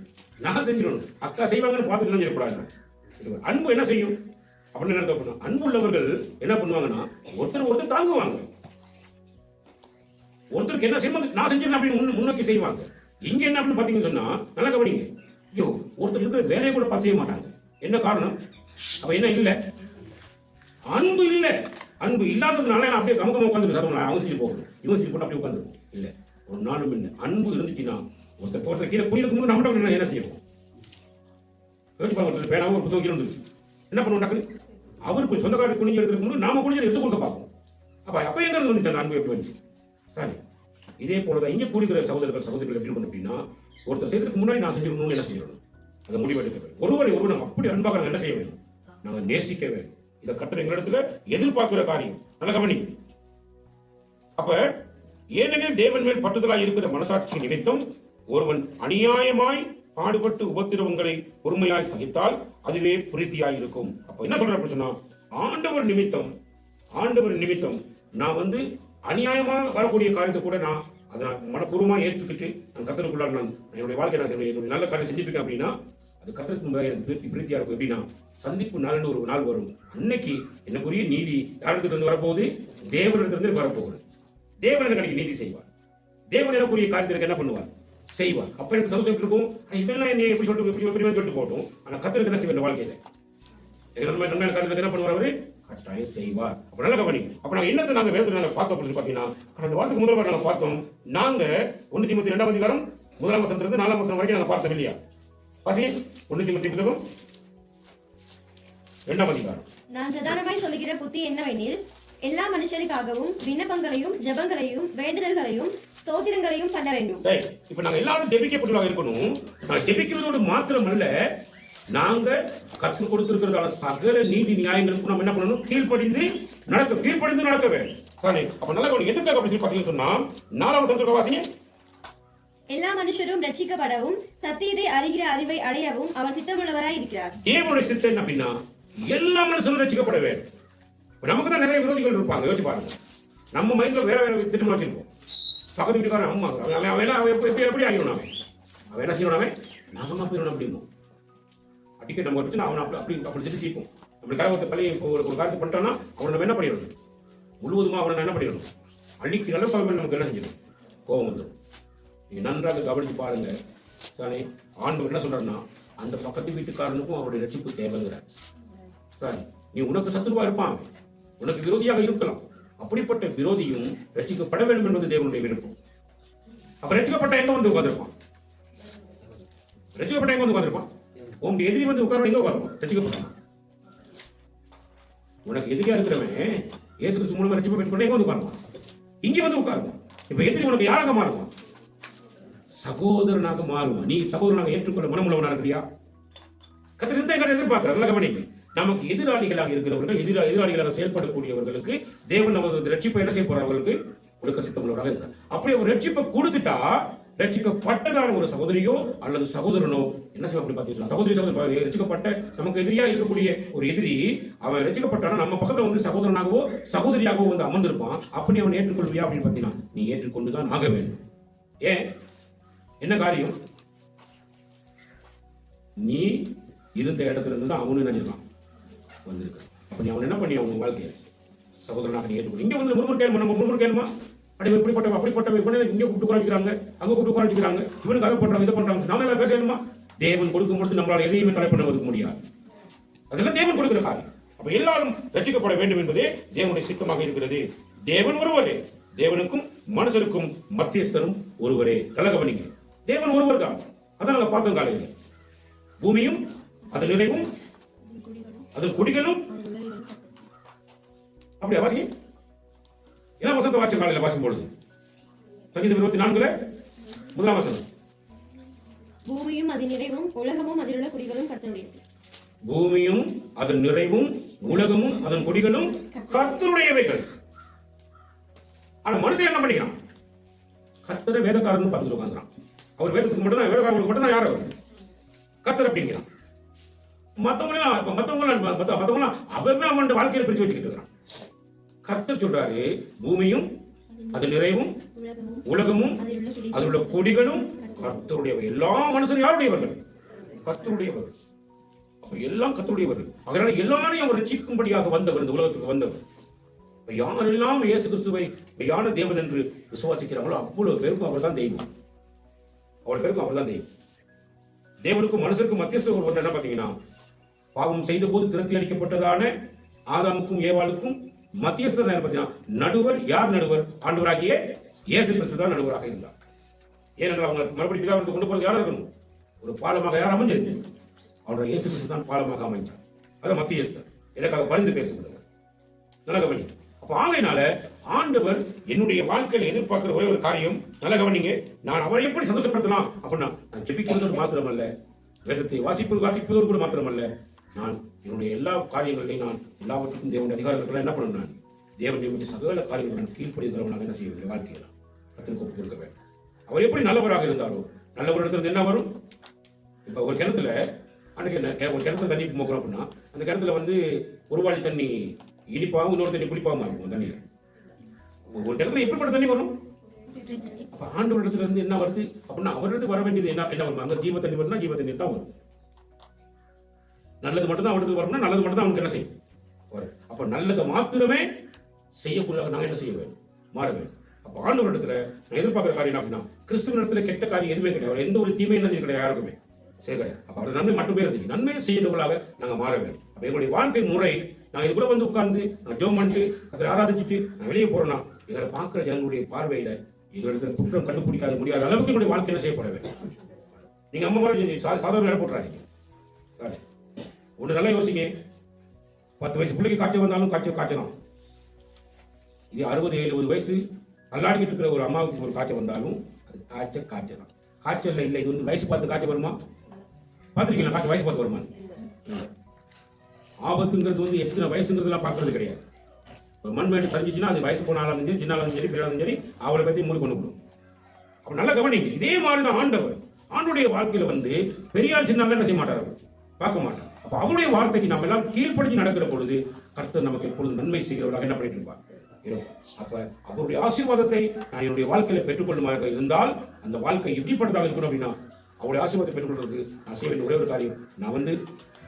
நான் செஞ்சிடணும். அக்கா செய்வாங்கன்னு பார்த்துட்டு என்ன செய்யக்கூடாது. அன்பு என்ன செய்யும் அப்படின்னு என்ன அர்த்தம்? அன்பு உள்ளவர்கள் என்ன பண்ணுவாங்கன்னா ஒருத்தர் தாங்குவாங்க. ஒருத்தருக்கு என்ன செய்யணும் நான் செஞ்சிடணும் அப்படின்னு முன்னோக்கி செய்வாங்க. இங்க என்ன அப்படின்னு பாத்தீங்கன்னு சொன்னா நல்லா கவனிங்க. ஐயோ ஒருத்தர் இருக்கிற வேலையை கூட பார்த்து செய்ய மாட்டாங்க. என்ன காரணம்? அப்ப என்ன இல்ல, அன்பு இல்ல. அன்பு இல்லாததுனால நான் அப்படியே கமக்கமா உட்காந்து அவங்க செஞ்சு போகணும், இவங்க செஞ்சு போட்டு அப்படியே உட்காந்து இல்ல. ஒரு நாளும் இல்லை. அன்பு இருந்துச்சுன்னா ஒருத்தர் போடுற கீழே புரியுறதுக்கு முன்னாடி நம்ம என்ன செய்யணும் பேனாவும் ஒரு புத்தகம் கீழே என்ன பண்ணுவோம், அவருக்கு சொந்தக்காரர் குனிஞ்சு எடுக்கிறதுக்கு முன்னாடி நாம குனிஞ்சு எடுத்து கொடுக்க பார்ப்போம். அப்ப எங்க இருந்து வந்துச்சு அந்த அன்பு எப்படி வந்துச்சு? சரி, இதே போலதான் இங்க கூடுகிற சகோதரர்கள் எப்படி பண்ணணும் அப்படின்னா ஒருத்தர் செய்யறதுக்கு முன்னாடி நான் செஞ்சிடணும்னு என்ன செய்யணும், அதை முடிவெடுக்க வேண்டும். ஒருவர் அப்படி அன்பாக நாங்கள் என்ன செய்ய வேண்டும், நாங்கள் நேசிக்க வேண்டும். இதை கர்த்தர் எங்களிடத்துல எதிர்பார்க்கிற காரியம். நல்ல கவனிங்க. அப்ப ஏனெனில் தேவன் மேல் பற்றுதலாய் இருக்கிற மனசாட்சி நிமித்தம் ஒருவன் அநியாயமாய் பாடுபட்டு உபத்திரவங்களை பொறுமையாய் சகித்தால் அதுவே பிரீத்தியாய் இருக்கும். அப்ப என்ன சொல்ற சொன்னா, ஆண்டவர் நிமித்தம் நான் அநியாயமா வரக்கூடிய காரியத்தை கூட நான் அதை மனப்பூர்வமா ஏற்றுக்கிட்டு நான் கர்த்தருக்குள்ளாக நான் என்னுடைய வாழ்க்கை நான் என்னுடைய நல்ல காரியம் செஞ்சுட்டு இருக்கேன் அப்படின்னா அது கர்த்தருக்கு எனக்கு பிரீத்தியா இருக்கும். எப்படின்னா, சந்திப்பு நாள்னு ஒரு நாள் வரும். அன்னைக்கு எனக்குரிய நீதி யாரிடத்திலிருந்து வரப்போகுது? தேவனிடத்திலிருந்து வரப்போகுது. தேவன் எனக்கு நீதி செய்வார். தேவன் எனக்குரிய காரியத்திற்கு என்ன பண்ணுவார்? செய்வார். அப்ப எனக்கு சந்தோஷம் இருக்கும். இதெல்லாம் என்ன எப்படி சொல்லிட்டு போட்டோம். ஆனா கர்த்தருக்கு என்ன செய்வார்? வாழ்க்கையில நன்மையான காரியத்துக்கு என்ன பண்ணுவார்? அவரு கட்டாயம் செய்வார். அப்ப நல்ல கவனிங்க. அப்ப நாங்க என்னத்தை நாங்க வேதத்துல நாங்க பார்க்க போறது பாத்தீங்கன்னா, அந்த வாரத்துக்கு முதல் வாரம் நாங்க பார்த்தோம். நாங்க 1 தீமோத்தேயு 2ஆம் அதிகாரம் 1ஆம் வசனத்திலிருந்து 4ஆம் வசனம் வரைக்கும் நாங்க பார்த்தோம் இல்லையா? வாசிங்க. 1 தீமோத்தேயு புத்தகம் 2ஆம் அதிகாரம். நான் பிரதானமாய் சொல்லுகிற புத்தி என்னவெனில், எல்லா மனுஷருக்காகவும் விண்ணப்பங்களையும் ஜெபங்களையும் வேண்டுதல்களையும் ஸ்தோத்திரங்களையும் பண்ண வேண்டும். இப்ப நாங்க எல்லாரும் ஜெபிக்கப்பட்டவர்களாக இருக்கணும். நான் ஜெபிக்கிறதோடு மாத்திரமல்ல, நாங்க கற்றுக் கொடுத்திருக்கிறதான சகல நீதி நியாயங்களுக்கும் நம்ம என்ன பண்ணணும்? கீழ்ப்படிந்து நடக்க வேண்டும். அப்ப நல்லா எதுக்காக அப்படி சொல்லி பாத்தீங்கன்னு சொன்னா, 4ஆம் வசனத்துக்கு வாசிங்க. எல்லா மனுஷரும் ரட்சிக்கப்படவும் சத்தியத்தை அறிகிற அறிவை அடையவும் அவர் சித்தமுள்ளவராய் இருக்கிறார். தேவனுடைய சித்தம் என்ன அப்படின்னா, எல்லா மனுஷரும் ரட்சிக்கப்பட வேண்டும். நமக்கு தான் நிறைய விரோதிகள் இருப்பாங்க. யோசிச்சு பாருங்க. நம்ம மைண்ட்ல வேற திட்டம் வச்சிருப்போம். பக்கத்து வீட்டுக்காரன் அம்மா அவன் எப்படி ஆகிடும்? அவன் என்ன செய்யணும்? நாசமா போயிடணும் அப்படிமோ அடிக்கடி நம்ம வச்சு அவன் அப்படி திட்டிப்போம். அப்படி கரவத்தை பள்ளி ஒரு காரியத்தை பண்ணிட்டான்னா அவனை நம்ம என்ன பண்ணிடணும்? முழுவதுமா அவனை என்ன பண்ணிடணும்? அன்னைக்கு நல்ல சமயம் நமக்கு என்ன செஞ்சிடும்? கோபம் வந்துடும். நீங்க நன்றாக கவனித்து பாருங்க. சாரி, ஆண்டவர் என்ன சொல்றாருன்னா, அந்த பக்கத்து வீட்டுக்காரனுக்கும் அவருடைய ரட்சிப்பு தேவைங்கிறார். சாரி, நீ உனக்கு சத்துருவா இருப்பான், உனக்கு விரோதியாக இருக்கலாம். அப்படிப்பட்ட விரோதியும் ரட்சிக்கப்பட வேண்டும் என்பது தேவனுடைய விருப்பம். அப்ப ரட்சிக்கப்பட்ட எங்க வந்து உட்கார்ந்திருப்பான்? உங்க எதிரி உட்கார எங்க உட்காருவான்? ரட்சிக்கப்பட்டான். உனக்கு எதிரியா இருக்கிறவன் இயேசு கிறிஸ்து மூலமா ரட்சிப்பு பெற்றுக்கொண்டு எங்க வந்து உட்காருவான்? இங்க வந்து உட்காருவான். இப்ப எதிரி உனக்கு யாராக மாறுவான்? சகோதரனாக மாறுவான். நீ சகோதரனாக ஏற்றுக்கொள்ள மனமுள்ளவனா இருக்கிறியா? கத்திரத்தை எதிர்பார்க்கிற நல்ல கவனிங்க. நமக்கு எதிராளிகளாக இருக்கிறவர்கள், எதிராளிகளாக செயல்படக்கூடியவர்களுக்கு தேவன் நமது ரட்சிப்பை என்ன செய்ய போறவர்களுக்கு கொடுக்க சித்தமுள்ளவராக இருக்கிறார். அப்படி ஒரு ரட்சிப்பை கொடுத்துட்டா, ரட்சிக்கப்பட்டதான ஒரு சகோதரியோ அல்லது சகோதரனோ என்ன செய்ய அப்படி பார்த்தீங்கன்னா, சகோதரி ரட்சிக்கப்பட்ட நமக்கு எதிரியா இருக்கக்கூடிய ஒரு எதிரி அவன் ரட்சிக்கப்பட்டானா நம்ம பக்கத்துல சகோதரனாகவோ சகோதரியாகவோ அமர்ந்திருப்பான். அப்படி அவன் ஏற்றுக்கொள்வியா அப்படின்னு பார்த்தீங்கன்னா, நீ ஏற்றுக்கொண்டுதான் ஆக வேண்டும். ஏன்? என்ன காரியம்? நீ இருந்த இடத்துல இருந்து அவனு நினைச்சிருக்கான் வந்திருக்க. அப்ப நீ அவன் என்ன பண்ணி அவங்க வாழ்க்கையை சகோதரனாக நீ ஏற்றுக்கொண்டு இங்க முருகன் கேள்மா அப்படி இப்படிப்பட்ட இங்க கூப்பிட்டு குறைச்சிக்கிறாங்க, அங்க கூப்பிட்டு குறைச்சிக்கிறாங்க, இவனுக்கு அதை பண்றாங்க இதை பண்றாங்க. நாம எல்லாம் பேசணுமா? தேவன் கொடுக்கும் பொழுது நம்மளால எதையுமே தடை பண்ண முடியாது. அதெல்லாம் தேவன் கொடுக்கிற காரியம். அப்ப எல்லாரும் ரட்சிக்கப்பட வேண்டும் என்பதே தேவனுடைய சித்தமாக இருக்கிறது. தேவன் ஒருவரே, தேவனுக்கும் மனுஷருக்கும் மத்தியஸ்தரும் ஒருவரே. நல்ல கவனிங்க. தேவன் ஒருவர் தான். அதான் நாங்க பார்த்தோம் காலையில். பூமியும் அதன் நிறைவும் அதன் குடிகளும் அப்படி அவசியம். என்ன வசந்த வாட்சம் காலையில் வாசிக்கும் பொழுது சங்கீதம் 24 முதலாம் வசனம். பூமியும் அதன் நிறைவும் உலகமும் அதில் உள்ள குடிகளும் கர்த்தருடையது. பூமியும் அதன் நிறைவும் உலகமும் அதன் குடிகளும் கர்த்தருடையவைகள். ஆனா மனுஷன் என்ன பண்ணிக்கிறான்? கர்த்தரை வேதக்காரன் பார்த்துட்டு உட்காந்துறான். அவர் வேதத்துக்கு மட்டும் தான், வேதக்காரங்களுக்கு மட்டும் தான் யார் அவர்? கர்த்தர் அப்படிங்கிறான். மத்தவங்க அவன் அவன் வாழ்க்கையில பிரிச்சு வச்சுக்கிட்டு இருக்கிறான். கர்த்தர் சொல்றாரு, பூமியும் அது நிறைவும் உலகமும் அதில் உள்ள கொடிகளும் கர்த்தருடையவை. எல்லா மனுஷரும் யாருடையவர்கள்? கர்த்தருடையவர்கள். எல்லாம் கர்த்தருடையவர்கள். அதனால எல்லாரையும் அவர் ரட்சிக்கும்படியாக வந்தவர், இந்த உலகத்துக்கு வந்தவர். யாரெல்லாம் இயேசு கிறிஸ்துவை மெய்யான தேவன் என்று விசுவாசிக்கிறாங்களோ அவ்வளவு பேருக்கும் அவர் தான் தெய்வம். அவ்வளவு பேருக்கும் அவர் தான் தெய்வம். தேவனுக்கும் மனுஷருக்கும் மத்தியஸ்தர் ஒருவர் என்ன பாத்தீங்கன்னா, பாவம் செய்த போது திரட்டி அடிக்கப்பட்டதான ஆதாமுக்கும் ஏவாளுக்கும் மத்தியஸ்தர் பார்த்தீங்கன்னா, நடுவர். யார் நடுவர்? ஆண்டவராகிய இயேசு கிறிஸ்து தான் நடுவராக இருந்தார். ஏனென்றால் அவங்க மறுபடியும் பிதாவிற்கு கொண்டு போறது யாரும் இருக்கணும்? ஒரு பாலமாக யார் அமைஞ்சது? அவருடைய இயேசு கிறிஸ்து தான் பாலமாக அமைஞ்சார். அதான் மத்தியஸ்தர். எனக்காக பரிந்து பேசுகிறவர். நல்ல கவனி. அப்ப ஆகையினால ஆண்டவர் என்னுடைய வாழ்க்கையில் எதிர்பார்க்கிற ஒரே ஒரு காரியம், நல்ல கவனிங்க, நான் அவரை எப்படி சந்தோஷப்படுத்தலாம் அப்படின்னா, நான் ஜெபிக்கிறதோடு மாத்திரமல்ல, வேதத்தை வாசிப்பதோடு கூட மாத்திரமல்ல, நான் என்னுடைய எல்லா காரியங்களையும் நான் எல்லாவற்றுக்கும் தேவனுடைய அதிகாரங்களுக்கெல்லாம் என்ன பண்ணணும்? நான் தேவன் நியமித்த சகல காரியங்கள் நான் கீழ்ப்படுகிறவனாக என்ன செய்ய வேண்டும்? வாழ்க்கையில் கர்த்தருக்கு ஒப்பு கொடுக்க வேண்டும். அவர் எப்படி நல்லவராக இருந்தாரோ, நல்லவர் இடத்துல என்ன வரும்? இப்ப ஒரு கிணத்துல அன்னைக்கு என்ன ஒரு கிணத்துல தண்ணி மோக்கிறோம் அப்படின்னா, அந்த கிணத்துல வந்து ஒரு வாளி தண்ணி இனிப்பாகவும் இன்னொரு தண்ணி புளிப்பாகவும் இருக்கும். தண்ணியில ஒரு கிணத்துல எப்படிப்பட்ட தண்ணி வரும்? அப்ப ஆண்டவர் இடத்துல இருந்து என்ன வருது அப்படின்னா, அவரிடத்து வர வேண்டியது என்ன என்ன வரும்? அங்க ஜீவ தண்ணி வருதுன்னா ஜீவ தண்ணி தான் வரும். நல்லது மட்டும் தான் அவனுக்கு வரணும்னா நல்லது மட்டும் தான் அவனுக்கு என்ன செய்யும் வரும். அப்ப நல்லதை மாத்திரமே செய்யக்கூடிய நாங்க என்ன செய்ய வேண்டும்? மாற வேண்டும். அப்ப ஆண்டவர் இடத்துல நான் எதிர்பார்க்கிற காரியம் என்ன அப்படின்னா, கிறிஸ்துவ இடத்துல கெட்ட காரியம் எதுவுமே கிடையாது. எந்த ஒரு தீமை என்னது கிடையாது யாருக்குமே செய்ய. அப்ப அவர் நன்மை மட்டுமே இருந்துச்சு. நன்மையை செய்யறவர்களாக நாங்க மாற வேண்டும். அப்ப எங்களுடைய வாழ்க்கை முறை நாங்க இது கூட வந்து உட்கார்ந்து ஜோம் பண்ணிட்டு அதை ஆராதிச்சுட்டு நான் வெளியே போறோம்னா எங்களை பார்க்கிற ஜனங்களுடைய பார்வையில எங்களுக்கு குற்றம் கண்டுபிடிக்காத முடியாத அளவுக்கு என்னுடைய வாழ்க்கை என்ன செய்யப்பட வேண்டும். நீங்க அம்மா மாதிரி சாதாரண இடம் போட்டுறாதீங்க. ஒன்று நல்லா யோசிங்க. 10 வயசு பிள்ளைக்கு காய்ச்சல் வந்தாலும் காய்ச்சல் தான். இது 60-70 வயசு அல்லாடிக்கிட்டு இருக்கிற ஒரு அம்மாவுக்கு ஒரு காய்ச்சல் வந்தாலும் அது காய்ச்சல் தான். காய்ச்சல் இல்லை. இது வந்து வயசு பார்த்து காய்ச்சல் வருமா? பார்த்துருக்கீங்களா? காய்ச்சல் வயசு பார்த்து வருமா? ஆபத்துங்கிறது வந்து எத்தனை வயசுங்கிறதுலாம் பார்க்கறது கிடையாது. ஒரு மண்மேட்டு சரிஞ்சிச்சுன்னா அது வயசு போனாலும் சரி, சின்ன சரி, பெரியாலும் சரி, அவளை பற்றி மூடி கொண்டு போடும். அப்ப நல்ல கவனிங்க. இதே மாதிரிதான் ஆண்டவர். ஆண்டுடைய வாழ்க்கையில வந்து பெரியார் சின்ன என்ன செய்ய மாட்டார்? பார்க்க மாட்டார். அப்ப அவருடைய வார்த்தைக்கு நம்ம எல்லாம் கீழ்ப்படுத்தி நடக்கிற பொழுது கர்த்தர் நமக்கு எப்பொழுது நன்மை செய்கிறவராக என்ன பண்ணிட்டு இருப்பார்? அப்ப அவருடைய ஆசீர்வாதத்தை நான் என்னுடைய வாழ்க்கையில பெற்றுக்கொள்ளுமாக இருந்தால் அந்த வாழ்க்கை எப்படிப்பட்டதாக இருக்கணும் அப்படின்னா, அவருடைய ஆசீர்வாதத்தை பெற்றுக்கொள்றதுக்கு நான் செய்ய வேண்டிய ஒரே ஒரு காரியம், நான் வந்து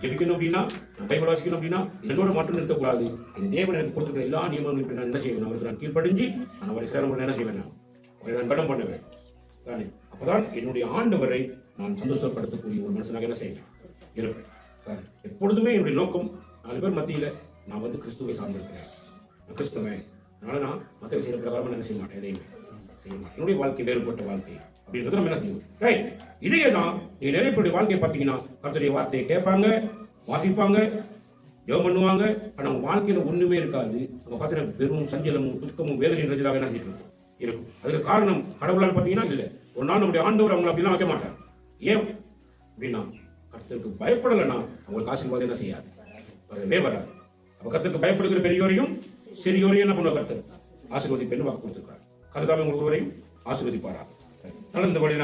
ஜெபிக்கணும் அப்படின்னா, பைபிள் வாசிக்கணும் அப்படின்னா என்னோட மட்டும் நிறுத்தக்கூடாது. என் தேவன் எனக்கு கொடுத்துருக்க எல்லா நியமங்களும் நான் என்ன செய்வேன்? அவருக்கு நான் கீழ்ப்படிஞ்சு நான் அவரை சேரம் என்ன செய்வேன்? அவரை நான் கடன் பண்ணுவேன் தானே. அப்பதான் என்னுடைய ஆண்டவரை நான் சந்தோஷப்படுத்தக்கூடிய ஒரு மனுஷனாக என்ன செய்வேன் இருப்பேன். எப்பொழுதுமே என்னுடைய நோக்கம் 4 பேர் மத்தியில நான் வந்து கிறிஸ்துவை சார்ந்திருக்கிறேன். நான் கிறிஸ்துவன். அதனால நான் மற்ற செய்யற பிரகாரம் என்ன செய்ய மாட்டேன்? எதையுமே செய்ய மாட்டேன். என்னுடைய வாழ்க்கை வேறுபட்ட வாழ்க்கை அப்படின்றது நம்ம என்ன செய்யணும்? இதே தான் நீங்க நிறைய பேருடைய வாழ்க்கையை பார்த்தீங்கன்னா கர்த்தருடைய வார்த்தையை கேட்பாங்க, வாசிப்பாங்க, ஜெபம் பண்ணுவாங்க. ஆனா அவங்க வாழ்க்கையில ஒண்ணுமே இருக்காது. அவங்க பார்த்தீங்கன்னா வெறும் சஞ்சலமும் துக்கமும் வேதனை நிறைஞ்சதாக என்ன செஞ்சிட்டு இருக்கும். அதுக்கு காரணம் கடவுளால் பார்த்தீங்கன்னா இல்ல. ஒரு நாள் நம்முடைய ஆண்டவர் அவங்களை அப்படிலாம் வைக்க மாட்டார். ஏன் அப்படின்னா கர்த்தருக்கு பயப்படலைன்னா அவங்களுக்கு ஆசீர்வாதம் என்ன செய்யாது? வரவே வராது. அப்ப கர்த்தருக்கு பயப்படுகிற பெரியோரையும் சிறியோரையும் என்ன பண்ணுவ? கர்த்தர் ஆசீர்வதிப்பேன்னு வாக்கு கொடுத்திருக்கிறார். கர்த்தர் உங்களுக்கு ஒருவரையும் ஆசீர்வதிப்பாரா? நடந்த வழி